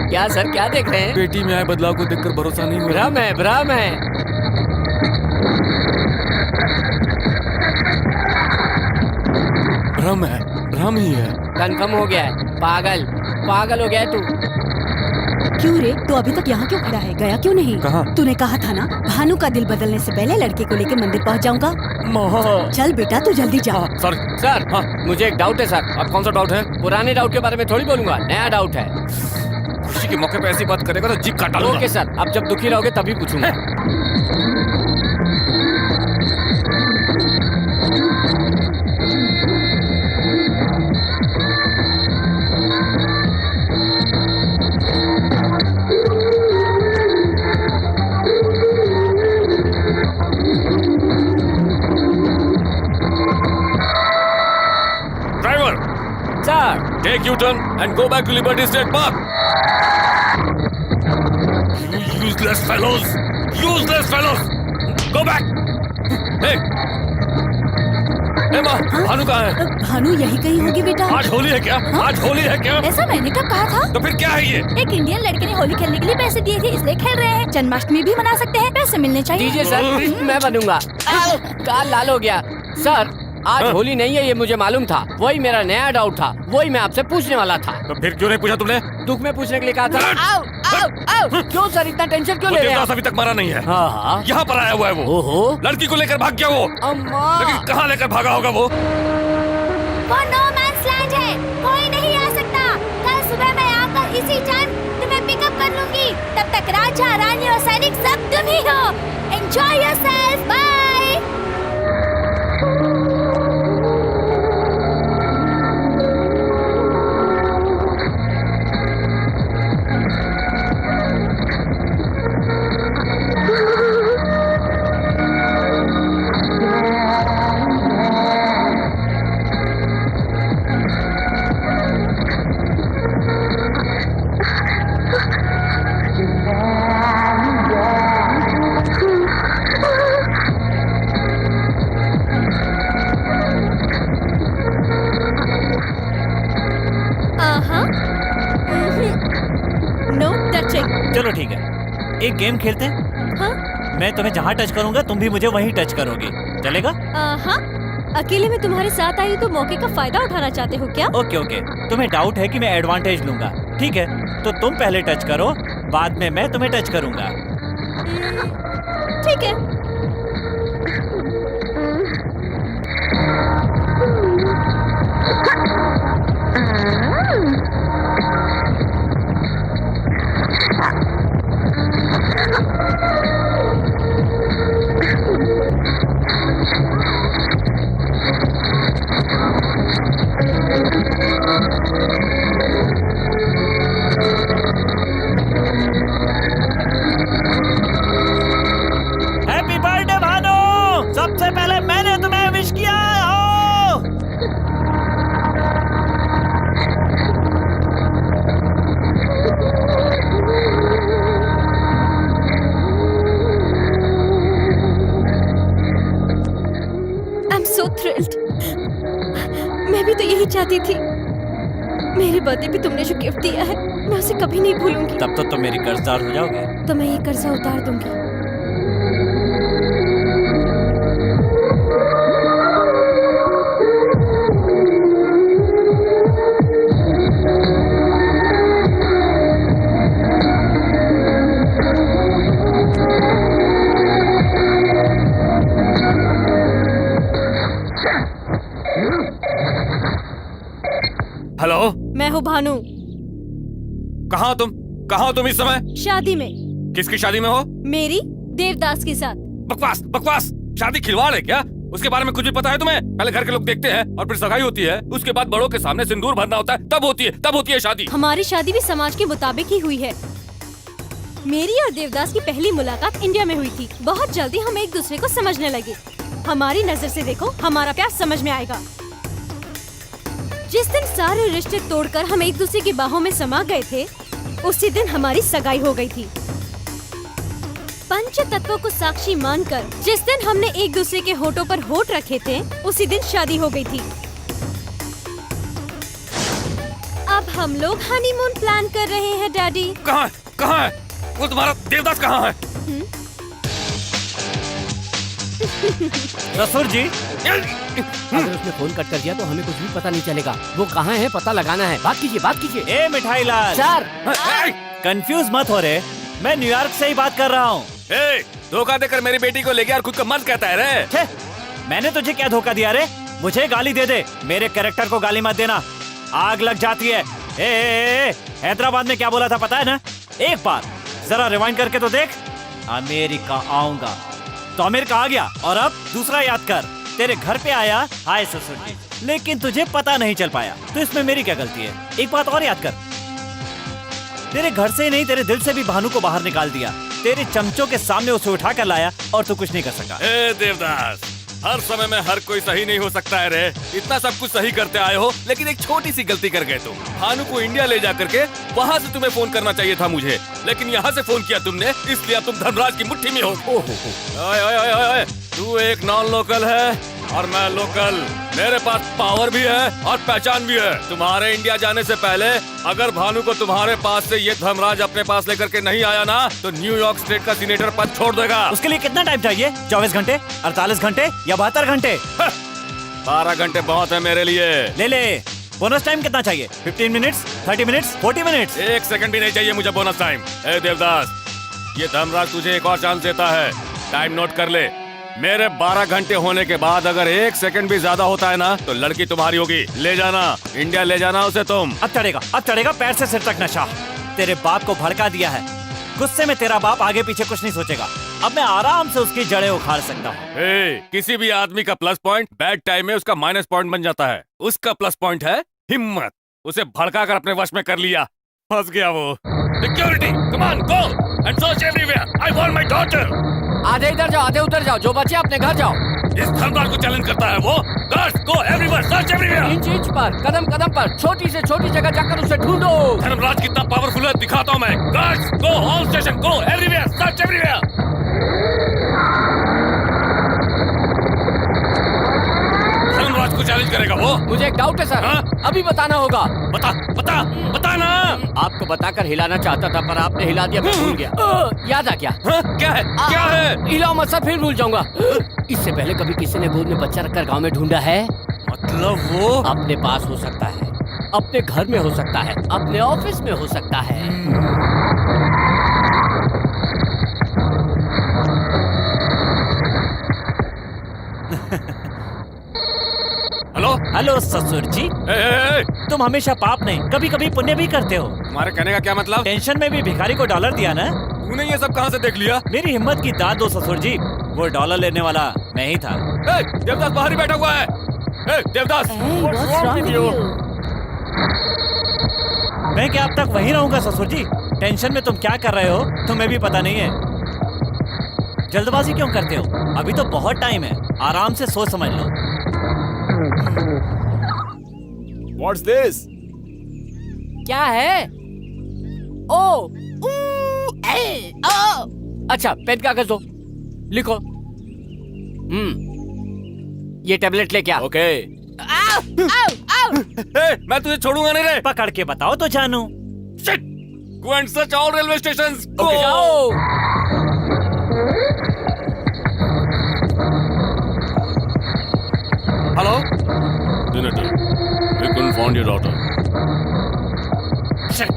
क्या सर, क्या देख रहे हैं? बेटी में आए बदलाव को देखकर भरोसा नहीं हो रहा। भ्रम है, भ्रम है। भ्रम है, भ्रम ही है। कंफर्म हो गया है। पागल, पागल हो गया है तू। क्यों रे, तू अभी तक यहाँ क्यों खड़ा है? गया क्यों नहीं? कहाँ? तूने कहा था ना भानु का दिल बदलने से पहले लड़के को लेकर मंदिर पहुँच जाऊंगा। चल बेटा, तू जल्दी जा। सर, सर, मुझे एक डाउट है सर। अब कौन सा डाउट है? पुराने डाउट के बारे में थोड़ी बोलूंगा, नया डाउट है। खुशी के मौके पे ऐसी बात करेगा तो जीप काट डालूंगा। ओके सर, अब जब दुखी रहोगे तभी पूछूंगा। Driver, sir, take U-turn and go back to Liberty State Park. You useless fellows! Useless fellows! Go back! Hey! Hey माँ, भानु कहाँ है? भानु यही कहीं होगी बेटा। आज होली है क्या? आज होली है क्या? ऐसा मैंने कब कहा था? तो फिर क्या है ये? एक इंडियन लड़के ने होली खेलने के लिए पैसे दिए थे, इसलिए खेल रहे हैं। जन्माष्टमी भी मना सकते हैं, पैसे मिलने चाहिए। दीजिए सर, कृष्ण मैं बनूंगा। काल लाल हो गया। सर, आज होली नहीं है, ये मुझे मालूम था। वही मेरा नया डाउट था, वही मैं आपसे पूछने वाला था। तो फिर क्यों नहीं पूछा तुमने? दुख में पूछने के लिए कहा था। आओ, आओ, आओ। क्यों सर इतना टेंशन क्यों वो ले रहे हैं? देवदास अभी तक मरा नहीं है। हाँ हाँ। यहाँ पर आया हुआ है वो। ओहो। लड़की को लेकर भाग गया वो। अम्मा। लेकिन कहाँ लेकर भागा होगा वो? वो नो मैंस लैंड है, कोई नहीं आ सकता। कल सुबह मैं आकर इसी टाइम तुम्हें पिकअप कर लूंगी। तब तक राजा, रानी और सैनिक सब तुम ही हो। Enjoy yourself, bye. No touching. चलो ठीक है, एक गेम खेलते हैं। हाँ? मैं तुम्हें जहाँ टच करूंगा तुम भी मुझे वहीं टच करोगी, चलेगा? हाँ, अकेले में तुम्हारे साथ आई तो मौके का फायदा उठाना चाहते हो क्या? ओके ओके, तुम्हें डाउट है कि मैं एडवांटेज लूंगा, ठीक है? तो तुम पहले टच करो, बाद में मैं तुम्हें टच करूंगा। ठीक है। Happy birthday Bhanu! सबसे पहले मैंने तुम्हें विश किया हो। I am so thrilled. मैं भी तो यही चाहती थी। मेरे बर्थडे पे तुमने जो गिफ्ट दिया है, मैं उसे कभी नहीं भूलूंगी। तब तो तुम मेरी कर्जदार हो जाओगे। तो मैं ये कर्जा उतार दूंगी। हेलो, मैं हूँ भानु। कहाँ तुम? कहाँ तुम इस समय? शादी में। किसकी शादी में हो? मेरी देवदास के साथ। बकवास बकवास, शादी खिलवाड़ है क्या? उसके बारे में कुछ भी पता है तुम्हें? पहले घर के लोग देखते हैं और फिर सगाई होती है, उसके बाद बड़ों के सामने सिंदूर भरना होता है, तब होती है शादी। हमारी शादी भी समाज के मुताबिक ही हुई है। मेरी और देवदास की पहली मुलाकात इंडिया में हुई थी। बहुत जल्दी हम एक दूसरे को समझने लगे। हमारी नजर से देखो, हमारा प्यार समझ में आएगा। जिस दिन सारे रिश्ते तोड़कर हम एक दूसरे की बाहों में समा गए थे, उसी दिन हमारी सगाई हो गई थी। पंच तत्वों को साक्षी मानकर जिस दिन हमने एक दूसरे के होठों पर होठ रखे थे उसी दिन शादी हो गई थी। अब हम लोग हनीमून प्लान कर रहे हैं डैडी। कहाँ है? कहाँ है वो तुम्हारा देवदास? कहाँ है? ससुर जी, अगर उसने फोन कट कर दिया तो हमें कुछ भी पता नहीं चलेगा। वो कहाँ है पता लगाना है। बात कीजिए, बात कीजिए। ए मिठाई लाल सर, कंफ्यूज मत हो रे, मैं न्यूयॉर्क से ही बात कर रहा हूँ। धोखा देकर मेरी बेटी को ले गया और खुद को मत कहता है रे। छे, मैंने तुझे क्या धोखा दिया रे? मुझे गाली दे दे, मेरे कैरेक्टर को गाली मत देना, आग लग जाती है। ए, हैदराबाद में क्या बोला था पता है ना? एक बार जरा रिवाइंड करके तो देख। अमेरिका आऊंगा तो अमेरिका आ गया, और अब दूसरा याद कर, तेरे घर पे आया, हाय ससुर जी, लेकिन तुझे पता नहीं चल पाया, तो इसमें मेरी क्या गलती है? एक बात और याद कर, तेरे घर से ही नहीं तेरे दिल से भी भानु को बाहर निकाल दिया, तेरे चमचों के सामने उसे उठा कर लाया और तू कुछ नहीं कर सका। ए देवदास, हर समय में हर कोई सही नहीं हो सकता है रे। इतना सब कुछ सही करते आए हो, लेकिन एक छोटी सी गलती कर गए तुम। भानु को इंडिया ले जा करके वहाँ से तुम्हें फोन करना चाहिए था मुझे, लेकिन यहाँ से फोन किया तुमने, इसलिए अब तुम धर्मराज की मुट्ठी में हो। ओए ओए ओए ओए, तू एक नॉन लोकल है और मैं लोकल। मेरे पास पावर भी है और पहचान भी है। तुम्हारे इंडिया जाने से पहले अगर भानु को तुम्हारे पास से ये धर्मराज अपने पास लेकर के नहीं आया ना, तो न्यूयॉर्क स्टेट का सीनेटर पद छोड़ देगा। उसके लिए कितना टाइम चाहिए? 24 घंटे, 48 घंटे या 72 घंटे? 12 घंटे बहुत है मेरे लिए। ले ले। बोनस टाइम कितना चाहिए? 15 मिनट्स, 30 मिनट्स, 40 मिनट्स? 1 सेकंड भी नहीं चाहिए मुझे बोनस टाइम। ए देवदास, ये धर्मराज तुझे एक और चांस देता है, टाइम नोट कर ले। मेरे 12 घंटे होने के बाद अगर 1 सेकंड भी ज्यादा होता है ना, तो लड़की तुम्हारी होगी। ले जाना, इंडिया ले जाना उसे तुम। अब चढ़ेगा पैर से सिर तक नशा। तेरे बाप को भड़का दिया है, गुस्से में तेरा बाप आगे पीछे कुछ नहीं सोचेगा। अब मैं आराम से उसकी जड़ें उखाड़ सकता हूँ। किसी भी आदमी का प्लस पॉइंट बैड टाइम में उसका माइनस पॉइंट बन जाता है। उसका प्लस पॉइंट है हिम्मत। उसे भड़का कर अपने वश में कर लिया, फंस गया वो। Security, come on, go and search everywhere. I want my daughter. आधे इधर जाओ, आधे उधर जाओ, जो बचे अपने घर जाओ। इस धर्मराज को चैलेंज करता है वो। गार्ड्स, गो everywhere, search everywhere. Inch inch पर, कदम कदम पर, छोटी से छोटी जगह जाकर उसे ढूंढो। धर्मराज कितना पावरफुल है दिखाता हूँ मैं। Guards, go all station, go everywhere, search everywhere. Dharmraj को चैलेंज करेगा वो। मुझे एक डाउट है सर। हाँ? अभी बताना होगा। बता ना। आपको बताकर हिलाना चाहता था पर आपने हिला दिया, मैं भूल गया। याद आ गया। क्या है? हिलाओ मत सर, फिर भूल जाऊंगा। इससे पहले कभी किसी ने गोद में बच्चा रखकर गांव में ढूंढा है? मतलब वो अपने पास हो सकता है, अपने घर में हो सकता है, अपने ऑफिस में हो सकता है। हेलो ससुर जी। तुम हमेशा पाप नहीं कभी कभी पुण्य भी करते हो। तुम्हारे कहने का क्या मतलब? टेंशन में भी भिखारी को डॉलर दिया ना? तूने ये सब कहाँ से देख लिया? मेरी हिम्मत की दाद दो ससुर जी, वो डॉलर लेने वाला मैं ही था। देवदास बाहर ही बैठा हुआ है। Devdas, what's wrong with you? मैं क्या अब तक वहीं रहूंगा ससुर जी? टेंशन में तुम क्या कर रहे हो तुम्हें भी पता नहीं है। जल्दबाजी क्यों करते हो? अभी तो बहुत टाइम है, आराम से सोच समझ लो। What's this? क्या है? ओ, अच्छा, पेन कागज दो, लिखो। ये टैबलेट लेके आ। ओके। मैं तुझे छोड़ूंगा नहीं रे। पकड़ के बताओ तो जानू। Shit! Go and search all railway stations. Go. Okay, जाओ। Hello? Senator, we couldn't find your daughter. Shit.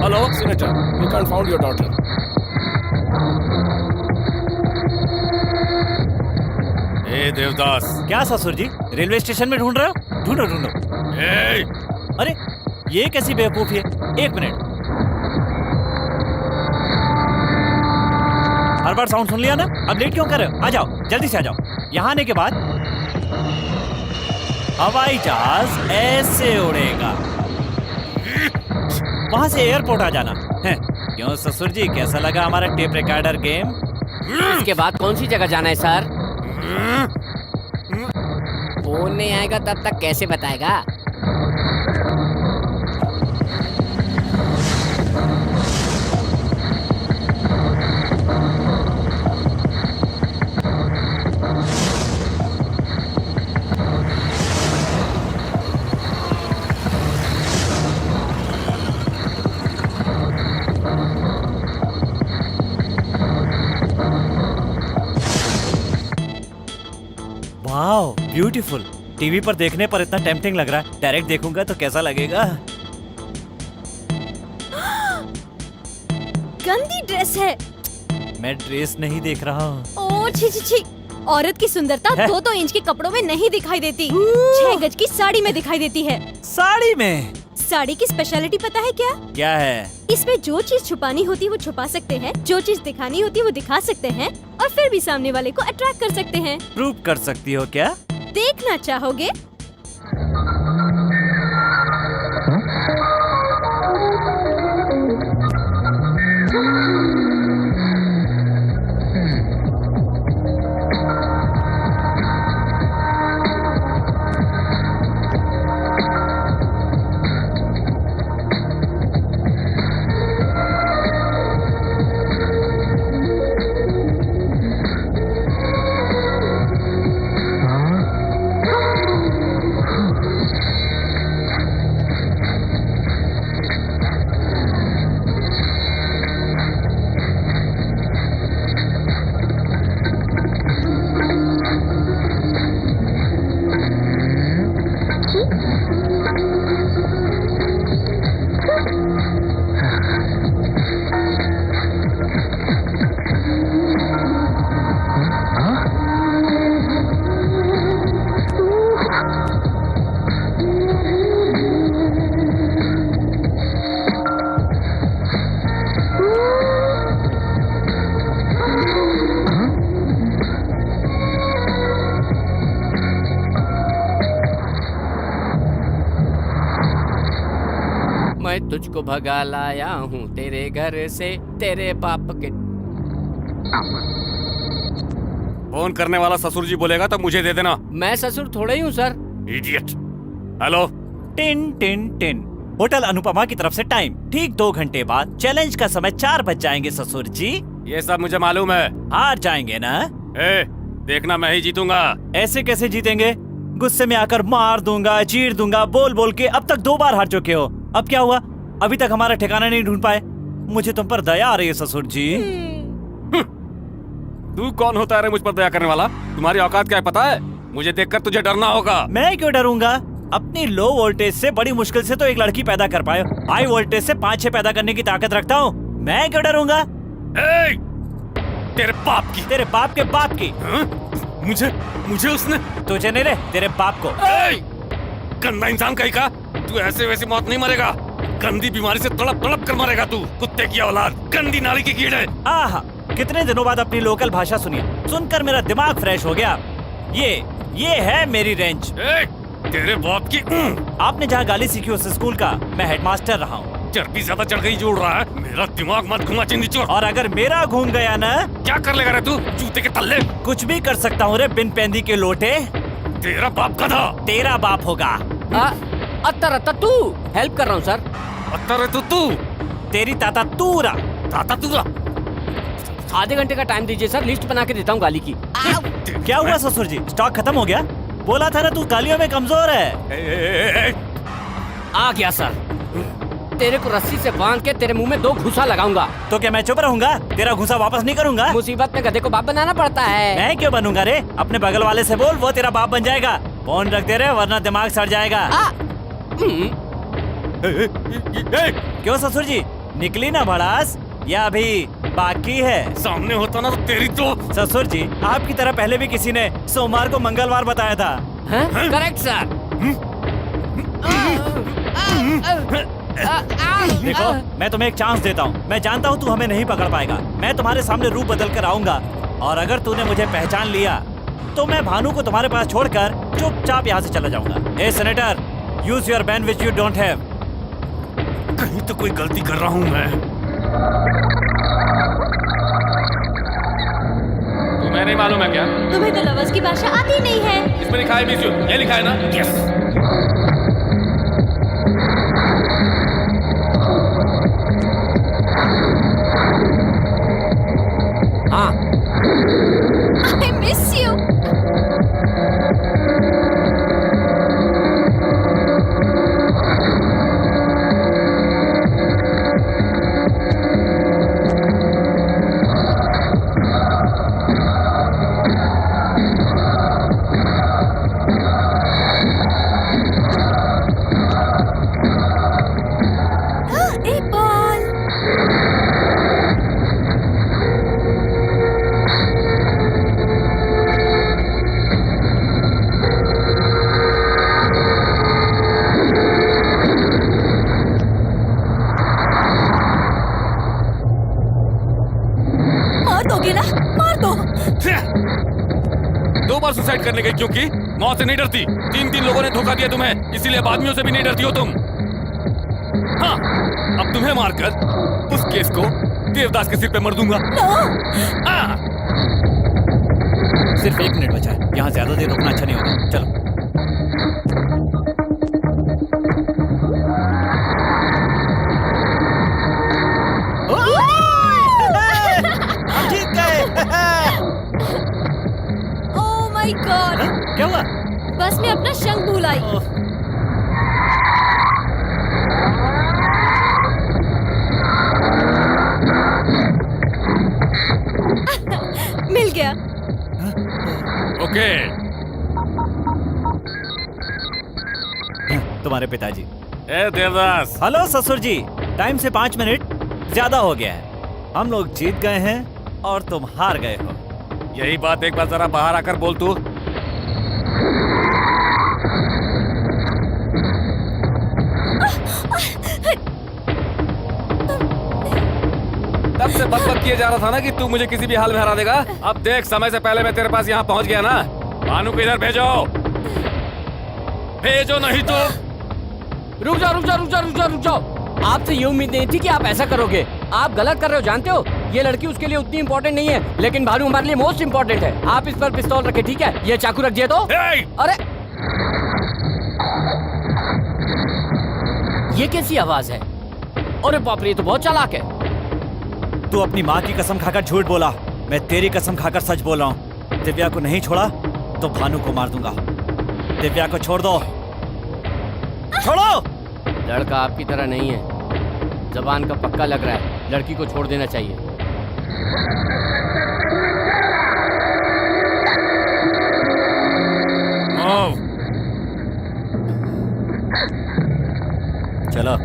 Hello, Senator. We can't find your daughter. ए देवदास। क्या ससुर जी, रेलवे स्टेशन में ढूंढ रहे हो? ढूंढो ढूंढो। अरे ये कैसी बेवकूफी है? 1 मिनट। हर बार साउंड सुन लिया ना? अब लेट क्यों कर रहे हो? आ जाओ, जल्दी से आ जाओ। यहाँ आने के बाद हवाई जहाज ऐसे उड़ेगा, वहां से एयरपोर्ट आ जाना है। क्यों ससुर जी, कैसा लगा हमारा टेप रिकॉर्डर गेम? इसके बाद कौन सी जगह जाना है सर? फोन नहीं आएगा तब तक कैसे बताएगा? ब्यूटीफुल। टीवी पर देखने पर इतना टेम्पटिंग लग रहा है, डायरेक्ट देखूंगा तो कैसा लगेगा। गंदी ड्रेस है। मैं ड्रेस नहीं देख रहा हूँ। ओ छी छी छी। औरत की सुंदरता 2-2 इंच के कपड़ों में नहीं दिखाई देती, 6 गज की साड़ी में दिखाई देती है। साड़ी में? साड़ी की स्पेशलिटी पता है क्या? क्या है? इसमें जो चीज छुपानी होती है वो छुपा सकते हैं, जो चीज दिखानी होती है वो दिखा सकते हैं, और फिर भी सामने वाले को अट्रैक्ट कर सकते हैं। प्रूव कर सकती हो क्या? देखना चाहोगे? मैं तुझको भगा लाया हूँ तेरे घर से, तेरे बाप के। फोन करने वाला ससुर जी बोलेगा तो मुझे दे देना। मैं ससुर थोड़ा ही हूँ sir. Idiot. Hello. Tin tin tin. Hotel Anupama की तरफ से टाइम ठीक 2 घंटे बाद। चैलेंज का समय 4 बज जाएंगे ससुर जी। ये सब मुझे मालूम है। हार जाएंगे ना? देखना मैं ही जीतूंगा। ऐसे कैसे जीतेंगे? गुस्से में आकर मार दूंगा, चीर दूंगा, बोल बोल के अब तक 2 बार हार चुके हो। अब क्या हुआ? अभी तक हमारा ठिकाना नहीं ढूंढ पाए। मुझे तुम पर दया आ रही है ससुर जी। तू कौन होता है रे मुझ पर दया करने वाला? तुम्हारी औकात क्या है पता है? मुझे देखकर तुझे डरना होगा। मैं क्यों डरूंगा? अपनी लो वोल्टेज से बड़ी मुश्किल से तो एक लड़की पैदा कर पाए, हाई वोल्टेज से 5-6 पैदा करने की ताकत रखता हूँ। मैं क्यों डरूंगा? तेरे बाप की। तेरे बाप के बाप की। मुझे उसने। तुझे नहीं रे, तेरे बाप को। गंदा इंसान कहीं का। तू ऐसे वैसे मौत नहीं मरेगा, गंदी बीमारी से तड़प तड़प कर मरेगा तू। कुत्ते की औलाद, गंदी नाली की कीड़े। आहा, कितने दिनों बाद अपनी लोकल भाषा सुनी, सुनकर मेरा दिमाग फ्रेश हो गया। ये है मेरी रेंज। तेरे बाप की। आपने जहाँ गाली सीखी उस स्कूल का मैं हेडमास्टर रहा हूँ। चर्बी ज्यादा चढ़ गई जोड़ रहा है। मेरा दिमाग मत घुमा चिंदी चोर। और अगर मेरा घूम गया ना? क्या कर लेगा रे तू? जूते के तल्ले। कुछ भी कर सकता हूँ रे बिन पेंदी के लोटे। तेरा बाप गधा। तेरा बाप होगा। अत्तर तू हेल्प कर रहा हूँ सर। अत्तर तू। तेरी ताता तूरा। ताता तूरा। आधे घंटे का टाइम दीजिए सर, लिस्ट बना के देता हूँ गाली की। क्या हुआ ससुर जी? स्टॉक खत्म हो गया? बोला था ना तू गालियों में कमजोर है। आ गया सर। तेरे को रस्सी से बांध के तेरे मुंह में 2 घुसा लगाऊंगा। तो क्या मैं चुप रहूंगा? तेरा घुसा वापस नहीं करूंगा। मुसीबत में गधे को बाप बनाना पड़ता है। मैं क्यों बनूंगा रे? अपने बगल वाले से बोल, वो तेरा बाप बन जाएगा। फोन रख दे रे वरना दिमाग सड़ जाएगा। क्यों ससुर जी, निकली ना भड़ास या अभी बाकी है? सामने होता ना तो तेरी तो। ससुर जी, आपकी तरह पहले भी किसी ने सोमवार को मंगलवार बताया था। Correct sir. देखो, मैं तुम्हें एक चांस देता हूँ। मैं जानता हूँ तू हमें नहीं पकड़ पाएगा। मैं तुम्हारे सामने रूप बदल कर आऊंगा, और अगर तूने मुझे पहचान लिया तो मैं भानु को तुम्हारे पास छोड़कर चुपचाप यहाँ से चला जाऊंगा। ए senator, use your ban which you don't have. कहीं तो कोई गलती कर रहा हूँ मैं। तुम्हें नहीं मालूम है क्या? तुम्हें तो लवर्स की भाषा आती नहीं है। इसमें लिखा है मिस यू, ये लिखा है ना? यस। I miss you. दोगे ना? मार दो। 2 बार सुसाइड करने गई क्योंकि मौत से नहीं डरती। 3 लोगों ने धोखा दिया तुम्हें, इसीलिए अब आदमियों से भी नहीं डरती हो तुम। हाँ, अब तुम्हें मारकर उस केस को देवदास के सिर पे मर दूंगा। हाँ। सिर्फ 1 मिनट बचा है, यहाँ ज्यादा देर रुकना अच्छा नहीं होगा। चलो। जीत गए। ओह माय गॉड, क्या हुआ? बस मैं अपना शंख भूल आई। मिल गया। ओके। तुम्हारे पिताजी। ए देवदास। हेलो ससुर जी, टाइम से 5 मिनट ज्यादा हो गया है। हम लोग जीत गए हैं और तुम हार गए हो। यही बात एक बार जरा बाहर आकर बोल तू। तब से बक किए जा रहा था ना कि तू मुझे किसी भी हाल में हरा देगा। अब देख, समय से पहले मैं तेरे पास यहाँ पहुँच गया ना। भानु को इधर भेजो, भेजो नहीं तो। रुक जाओ। आपसे ये उम्मीद नहीं थी कि आप ऐसा करोगे। आप गलत कर रहे हो, जानते हो। ये लड़की उसके लिए उतनी इम्पोर्टेंट नहीं है, लेकिन भानु हमारे लिए मोस्ट इम्पोर्टेंट है। आप इस पर पिस्तौल रखे, ठीक है? ये चाकू रख दिया तो। अरे ये कैसी आवाज है? अरे बाप रे, ये तो बहुत चालाक है। तू अपनी माँ की कसम खाकर झूठ बोला, मैं तेरी कसम खाकर सच बोल रहा हूँ। दिव्या को नहीं छोड़ा तो भानु को मार दूंगा। दिव्या को छोड़ दो, छोड़ो। लड़का आपकी तरह नहीं है, जबान का पक्का लग रहा है। लड़की को छोड़ देना चाहिए। चलो।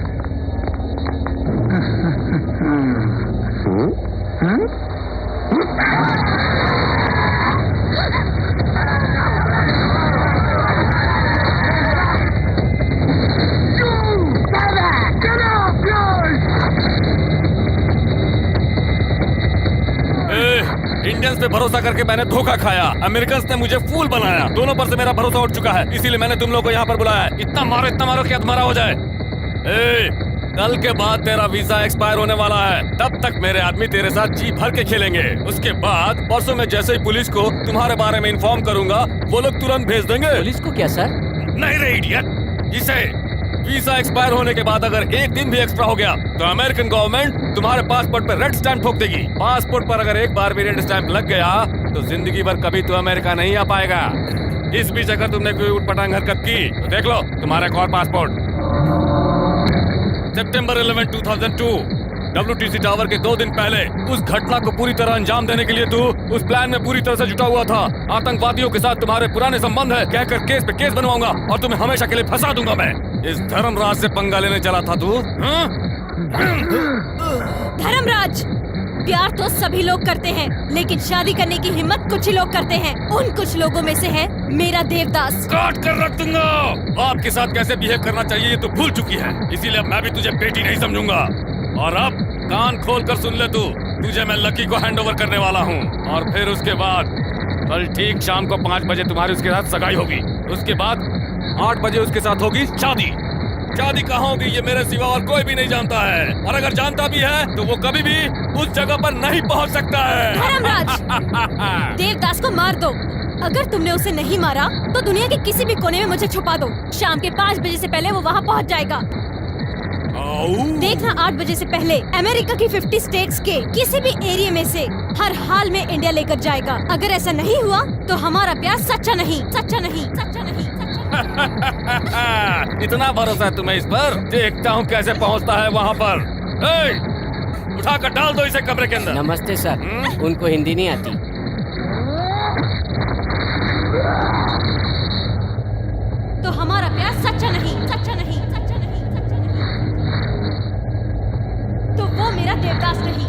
इंडियंस पे भरोसा करके मैंने धोखा खाया। अमेरिकन्स ने मुझे फूल बनाया। दोनों पर से मेरा भरोसा उठ चुका है, इसीलिए मैंने तुम लोगों को यहाँ पर बुलाया है। इतना मारो कि तुम्हारा हो जाए। कल के बाद तेरा वीजा एक्सपायर होने वाला है। तब तक मेरे आदमी तेरे साथ जी भर के खेलेंगे। उसके बाद परसों में जैसे ही पुलिस को तुम्हारे बारे में इन्फॉर्म करूंगा, वो लोग तुरंत भेज देंगे। पुलिस को क्या सर? नहीं रे इडियट, इसे वीजा एक्सपायर होने के बाद अगर 1 दिन भी एक्स्ट्रा हो गया तो अमेरिकन गवर्नमेंट तुम्हारे पासपोर्ट पर रेड स्टैंप ठोक देगी। पासपोर्ट पर अगर एक बार भी रेड स्टैंप लग गया तो जिंदगी भर कभी तो अमेरिका नहीं आ पाएगा। इस बीच अगर तुमने कोई उटपटांग हरकत की तो देख लो तुम्हारा एक और पासपोर्ट। सितंबर 11, 2002 WTC टावर के 2 दिन पहले उस घटना को पूरी तरह अंजाम देने के लिए तू उस प्लान में पूरी तरह से जुटा हुआ था। आतंकवादियों के साथ तुम्हारे पुराने संबंध है कहकर केस पे केस बनवाऊंगा और तुम्हें हमेशा के लिए फंसा दूंगा मैं। इस धर्मराज से पंगा लेने चला था तू। धर्मराज, प्यार तो सभी लोग करते हैं, लेकिन शादी करने की हिम्मत कुछ ही लोग करते हैं। उन कुछ लोगों में से है मेरा देवदास। काट कर रख दूंगा। आपके साथ कैसे बिहेव करना चाहिए ये तो भूल चुकी है, इसीलिए मैं भी तुझे बेटी नहीं समझूंगा। और अब कान खोल कर सुन ले, तुझे मैं लकी को हैंड ओवर करने वाला हूँ। और फिर उसके बाद कल ठीक शाम को 5 बजे तुम्हारी उसके साथ सगाई होगी। उसके बाद 8 बजे उसके साथ होगी शादी। शादी कहाँ होगी ये मेरे सिवा और कोई भी नहीं जानता है, और अगर जानता भी है तो वो कभी भी उस जगह पर नहीं पहुँच सकता है। धर्मराज, देवदास को मार दो। अगर तुमने उसे नहीं मारा तो दुनिया के किसी भी कोने में मुझे छुपा दो। शाम के 5 बजे से पहले वो वहाँ पहुँच जाएगा। देखना 8 बजे से पहले अमेरिका की 50 स्टेट्स के किसी भी एरिया में से हर हाल में इंडिया लेकर जाएगा। अगर ऐसा नहीं हुआ तो हमारा प्यार सच्चा नहीं। इतना भरोसा है तुम्हें इस पर? देखता हूँ कैसे पहुँचता है वहाँ पर। उठाकर डाल दो इसे कमरे के अंदर। नमस्ते सर। उनको हिंदी नहीं आती। तो हमारा प्यार सच्चा नहीं। तो वो मेरा देवदास नहीं।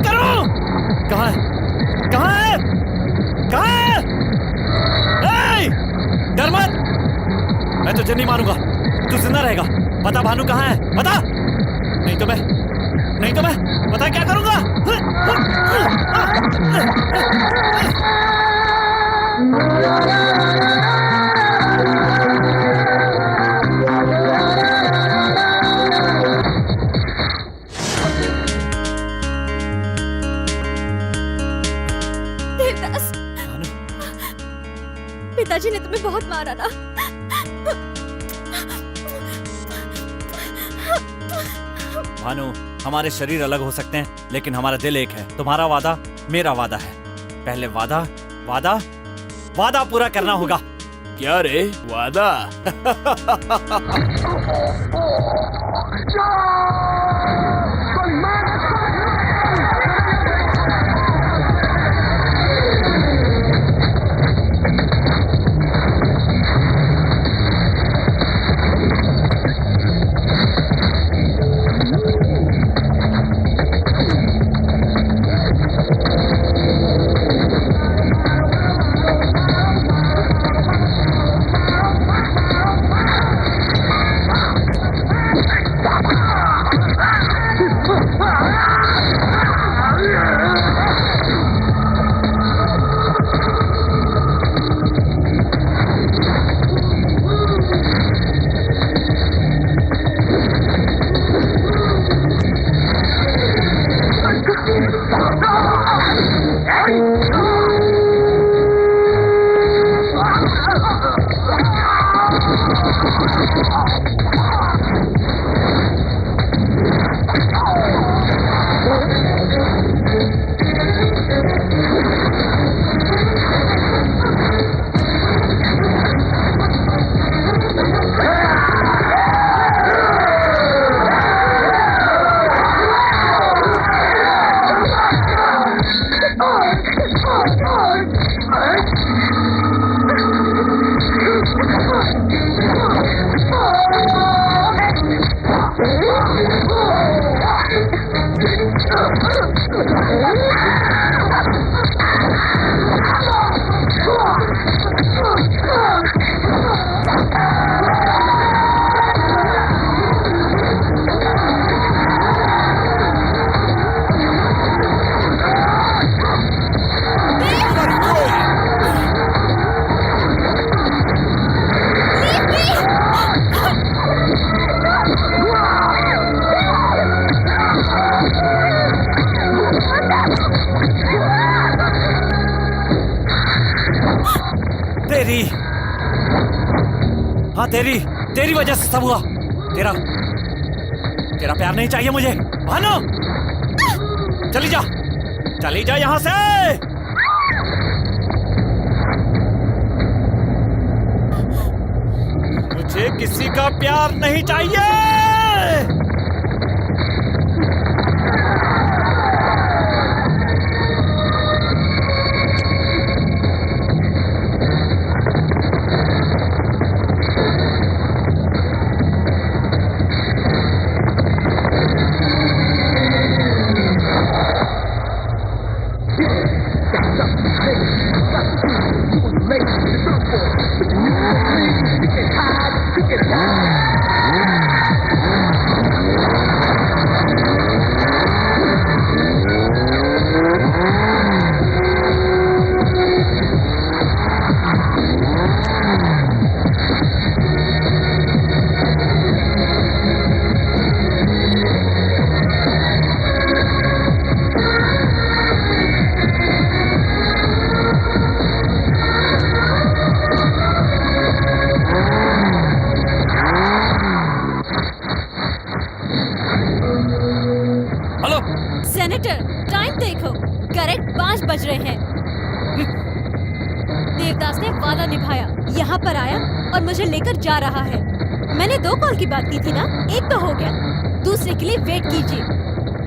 करूं? कहाँ है? कहाँ है? कहाँ है? ए! डर मत, मैं तुझे नहीं मारूंगा, तू जिंदा रहेगा। बता भानु कहाँ है, बता। नहीं तो मैं बता क्या करूंगा। देवदास, पिताजी ने तुम्हें बहुत मारा ना। भानु, हमारे शरीर अलग हो सकते हैं, लेकिन हमारा दिल एक है। तुम्हारा वादा मेरा वादा है। पहले वादा पूरा करना होगा। क्या रे, वादा? तेरी वजह से सब हुआ। तेरा प्यार नहीं चाहिए मुझे। भानु, चली जा यहां से। मुझे किसी का प्यार नहीं चाहिए। बज रहे हैं। देवदास ने वादा निभाया, यहाँ पर आया और मुझे लेकर जा रहा है। मैंने 2 कॉल की बात की थी ना, एक तो हो गया, दूसरे के लिए वेट कीजिए।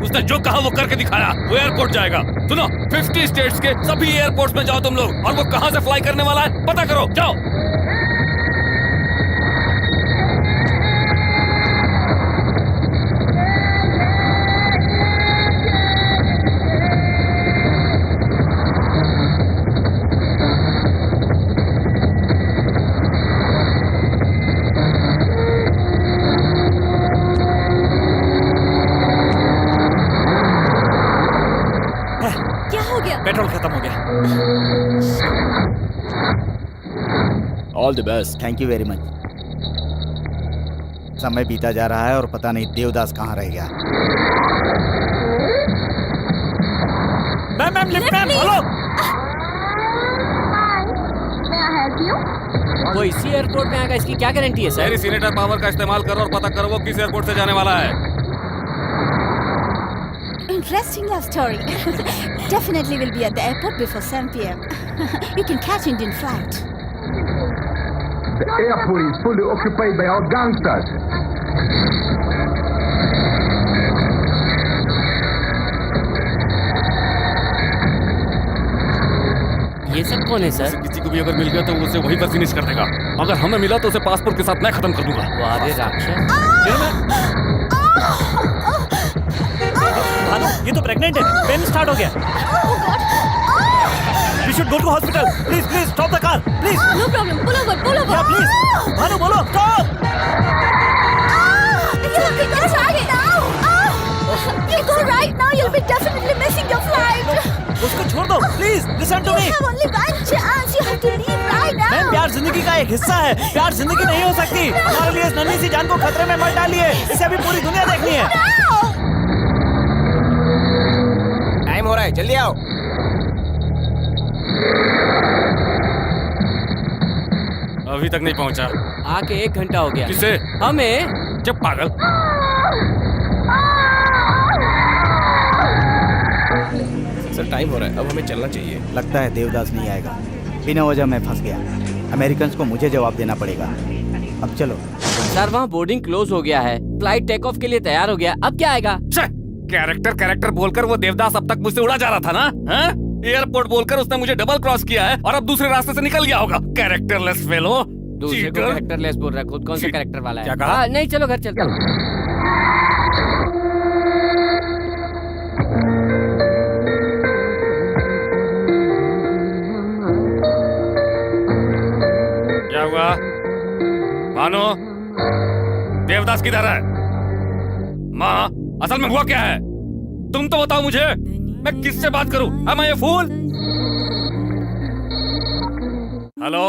उसने जो कहा वो करके दिखाया। वो एयरपोर्ट जाएगा। सुनो, 50 स्टेट्स के सभी एयरपोर्ट्स में जाओ तुम लोग, और वो कहाँ से फ्लाई करने वाला है पता करो, जाओ। क्या हो गया? पेट्रोल खत्म हो गया। All the best. Thank you very much. समय बीता जा रहा है और पता नहीं देवदास कहाँ रह गया। Ma'am lift ma'am, hello. वो इसी एयरपोर्ट में आएगा, इसकी क्या गारंटी है सर? मेरी सीनेटर पावर का इस्तेमाल करो और पता करो वो किस एयरपोर्ट से जाने वाला है। Interesting love story. Definitely will be at the airport before 7 p.m. You can catch Indian flight. The airport is fully occupied by our gangsters. ये सब कौन है सर? किसी को भी अगर मिल गया तो उसे वहीं पर फिनिश कर देगा। अगर हमें मिला तो उसे पासपोर्ट के साथ मैं खत्म कर दूंगा। वारे राक्षस। भानु, ये तो प्रेग्नेंट है। पेन स्टार्ट हो गया। We should go to hospital. Please, stop the car. Please. No problem. Pull over. Yeah, please. Bhanu बोलो, stop. It's right now. You go right now. You'll be definitely missing your flight. उसको छोड़ दो, please. Listen to me. You have only one chance. You have to leave right now. Ma'am, प्यार जिंदगी का एक हिस्सा है। प्यार जिंदगी नहीं हो सकती। हमारे लिए इस नन्ही सी जान को खतरे में मत डालिए। इसे अभी पूरी दुनिया देखनी है। टाइम हो रहा है, जल्दी आओ। अभी तक नहीं पहुंचा। आके 1 घंटा हो गया। किसे? हमें। जब पागल। सर टाइम हो रहा है, अब हमें चलना चाहिए। लगता है देवदास नहीं आएगा। बिना वजह मैं फंस गया। अमेरिकन्स को मुझे जवाब देना पड़ेगा। अब चलो। सर वहाँ बोर्डिंग क्लोज हो गया है, फ्लाइट टेक ऑफ के लिए तैयार हो गया। अब क्या आएगा? कैरेक्टर बोलकर वो देवदास अब तक मुझसे उड़ा जा रहा था ना? एयरपोर्ट बोलकर उसने मुझे डबल क्रॉस किया है और अब दूसरे रास्ते से निकल गया होगा। Characterless fellow. दूसरे को कैरेक्टरलेस बोल रहा है, खुद कौन सा कैरेक्टर वाला है? क्या कहा? हाँ, नहीं चलो घर चलते हैं। क्या हुआ? मानो देवदास किधर है? माँ, असल में हुआ क्या है? तुम तो बताओ मुझे। मैं किससे बात करूं? Am I a fool? Hello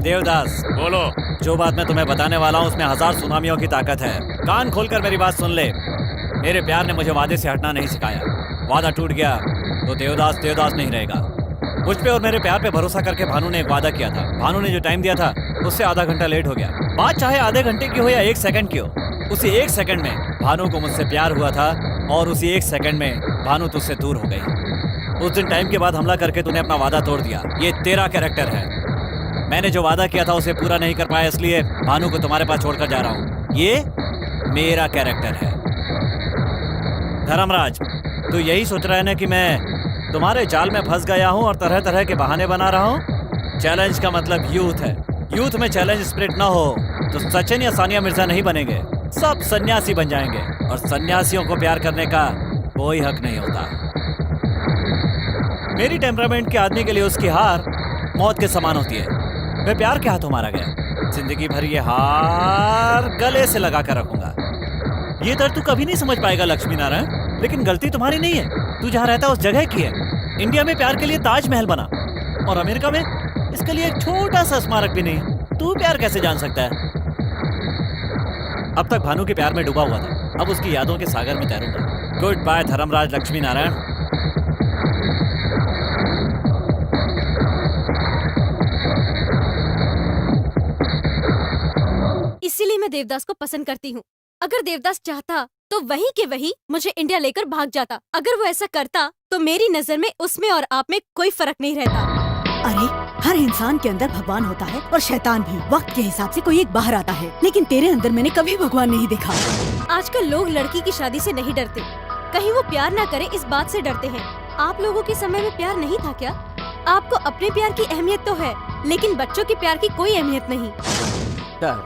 Devdas, बोलो। जो बात मैं तुम्हें बताने वाला हूँ उसमें 1000 सुनामियों की ताकत है। कान खोलकर मेरी बात सुन ले। मेरे प्यार ने मुझे वादे से हटना नहीं सिखाया। वादा टूट गया तो देवदास नहीं रहेगा। मुझ पे और मेरे प्यार पे भरोसा करके भानु ने एक वादा किया था। भानु ने जो टाइम दिया था उससे आधा घंटा लेट हो गया। बात चाहे आधे घंटे की हो या 1 सेकंड की हो, उसी 1 सेकंड में भानु को मुझसे प्यार हुआ था और उसी 1 सेकंड में भानु तुझसे दूर हो गई। उस दिन टाइम के बाद हमला करके तूने अपना वादा तोड़ दिया। ये तेरा कैरेक्टर है। मैंने जो वादा किया था उसे पूरा नहीं कर पाया, इसलिए भानु को तुम्हारे पास छोड़कर जा रहा हूँ। ये मेरा कैरेक्टर है। धर्मराज, तू यही सोच रहा है ना कि मैं तुम्हारे जाल में फंस गया हूँ और तरह तरह के बहाने बना रहा हूँ? चैलेंज का मतलब यूथ है। यूथ में चैलेंज स्पिरिट ना हो तो सचिन या सानिया मिर्जा नहीं बनेंगे, सब सन्यासी बन जाएंगे। और सन्यासियों को प्यार करने का कोई हक नहीं होता। मेरी टेम्परामेंट के आदमी के लिए उसकी हार मौत के समान होती है। मैं प्यार के हाथों मारा गया। जिंदगी भर ये हार गले से लगा कर रखूंगा। ये दर्द तू कभी नहीं समझ पाएगा लक्ष्मी नारायण, लेकिन गलती तुम्हारी नहीं है। तू जहाँ रहता है उस जगह की है। इंडिया में प्यार के लिए ताजमहल बना और अमेरिका में इसके लिए एक छोटा सा स्मारक भी नहीं। तू प्यार कैसे जान सकता है? अब तक भानु के प्यार में डूबा हुआ था, अब उसकी यादों के सागर में तैरूंगा। Good bye Dharmraj Lakshmi Narayan. इसीलिए मैं देवदास को पसंद करती हूँ। अगर देवदास चाहता तो वहीं के वहीं मुझे इंडिया लेकर भाग जाता। अगर वो ऐसा करता तो मेरी नजर में उसमें और आप में कोई फर्क नहीं रहता। अरे हर इंसान के अंदर भगवान होता है और शैतान भी। वक्त के हिसाब से कोई एक बाहर आता है, लेकिन तेरे अंदर मैंने कभी भगवान नहीं देखा। आजकल लोग लड़की की शादी से नहीं डरते, कहीं वो प्यार ना करे इस बात से डरते हैं। आप लोगों के समय में प्यार नहीं था क्या? आपको अपने प्यार की अहमियत तो है, लेकिन बच्चों के प्यार की कोई अहमियत नहीं। सर,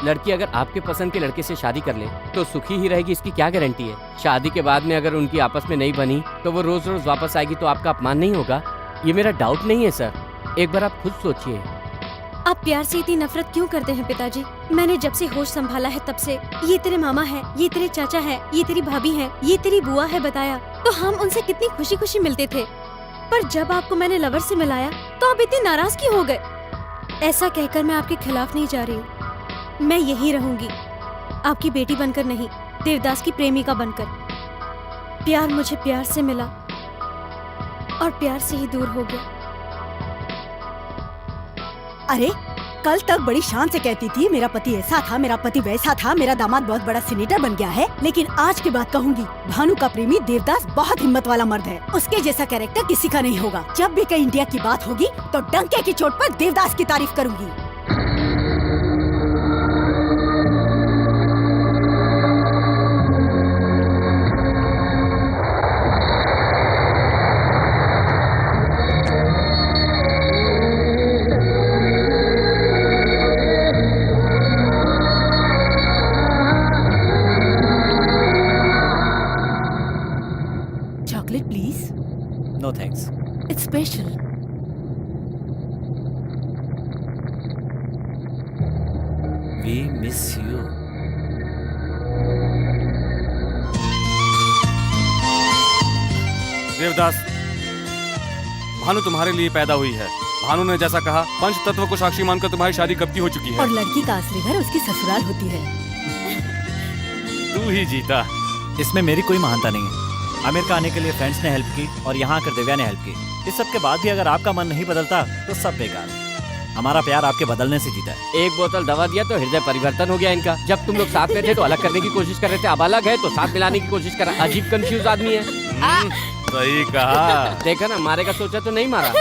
लड़की अगर आपके पसंद के लड़के से शादी कर ले तो सुखी ही रहेगी, इसकी क्या गारंटी है? शादी के बाद में अगर उनकी आपस में नहीं बनी तो वो रोज रोज वापस आएगी तो आपका अपमान नहीं होगा? ये मेरा डाउट नहीं है सर, एक बार आप खुद सोचिए। आप प्यार से इतनी नफरत क्यों करते हैं पिताजी? मैंने जब से होश संभाला है तब से ये तेरे मामा है, ये तेरे चाचा है, ये तेरी भाभी है, ये तेरी बुआ है बताया तो हम उनसे कितनी खुशी खुशी मिलते थे। पर जब आपको मैंने लवर से मिलाया तो आप इतनी नाराज क्यों हो गए? ऐसा कहकर मैं आपके खिलाफ नहीं जा रही हूँ। मैं यही रहूंगी, आपकी बेटी बनकर नहीं, देवदास की प्रेमिका बनकर। प्यार मुझे प्यार से मिला और प्यार से ही दूर हो गया। अरे कल तक बड़ी शान से कहती थी मेरा पति ऐसा था, मेरा पति वैसा था, मेरा दामाद बहुत बड़ा सीनेटर बन गया है, लेकिन आज के बाद कहूंगी भानु का प्रेमी देवदास बहुत हिम्मत वाला मर्द है। उसके जैसा कैरेक्टर किसी का नहीं होगा। जब भी कहीं इंडिया की बात होगी तो डंके की चोट पर देवदास की तारीफ करूंगी। Chocolate, please. No thanks. It's special. We miss you. Devdas, Bhanu तुम्हारे लिए पैदा हुई है। भानु ने जैसा कहा, पंच तत्व को साक्षी मानकर तुम्हारी शादी कब की हो चुकी और है। लड़की का असली घर उसकी ससुराल होती है। तू ही जीता। इसमें मेरी कोई महानता नहीं है। अमेरिका आने के लिए फ्रेंड्स ने हेल्प की और यहाँ आकर दिव्या ने हेल्प की। इस सब के बाद भी अगर आपका मन नहीं बदलता तो सब बेकार। हमारा प्यार आपके बदलने से जीता है। एक बोतल दवा दिया तो हृदय परिवर्तन हो गया इनका। जब तुम लोग साथ में थे तो अलग करने की कोशिश कर रहे थे, अब अलग है तो साथ मिलाने की कोशिश कर रहा। अजीब कंफ्यूज आदमी है। सही कहा। देखा ना, मारेगा सोचा तो नहीं मारा।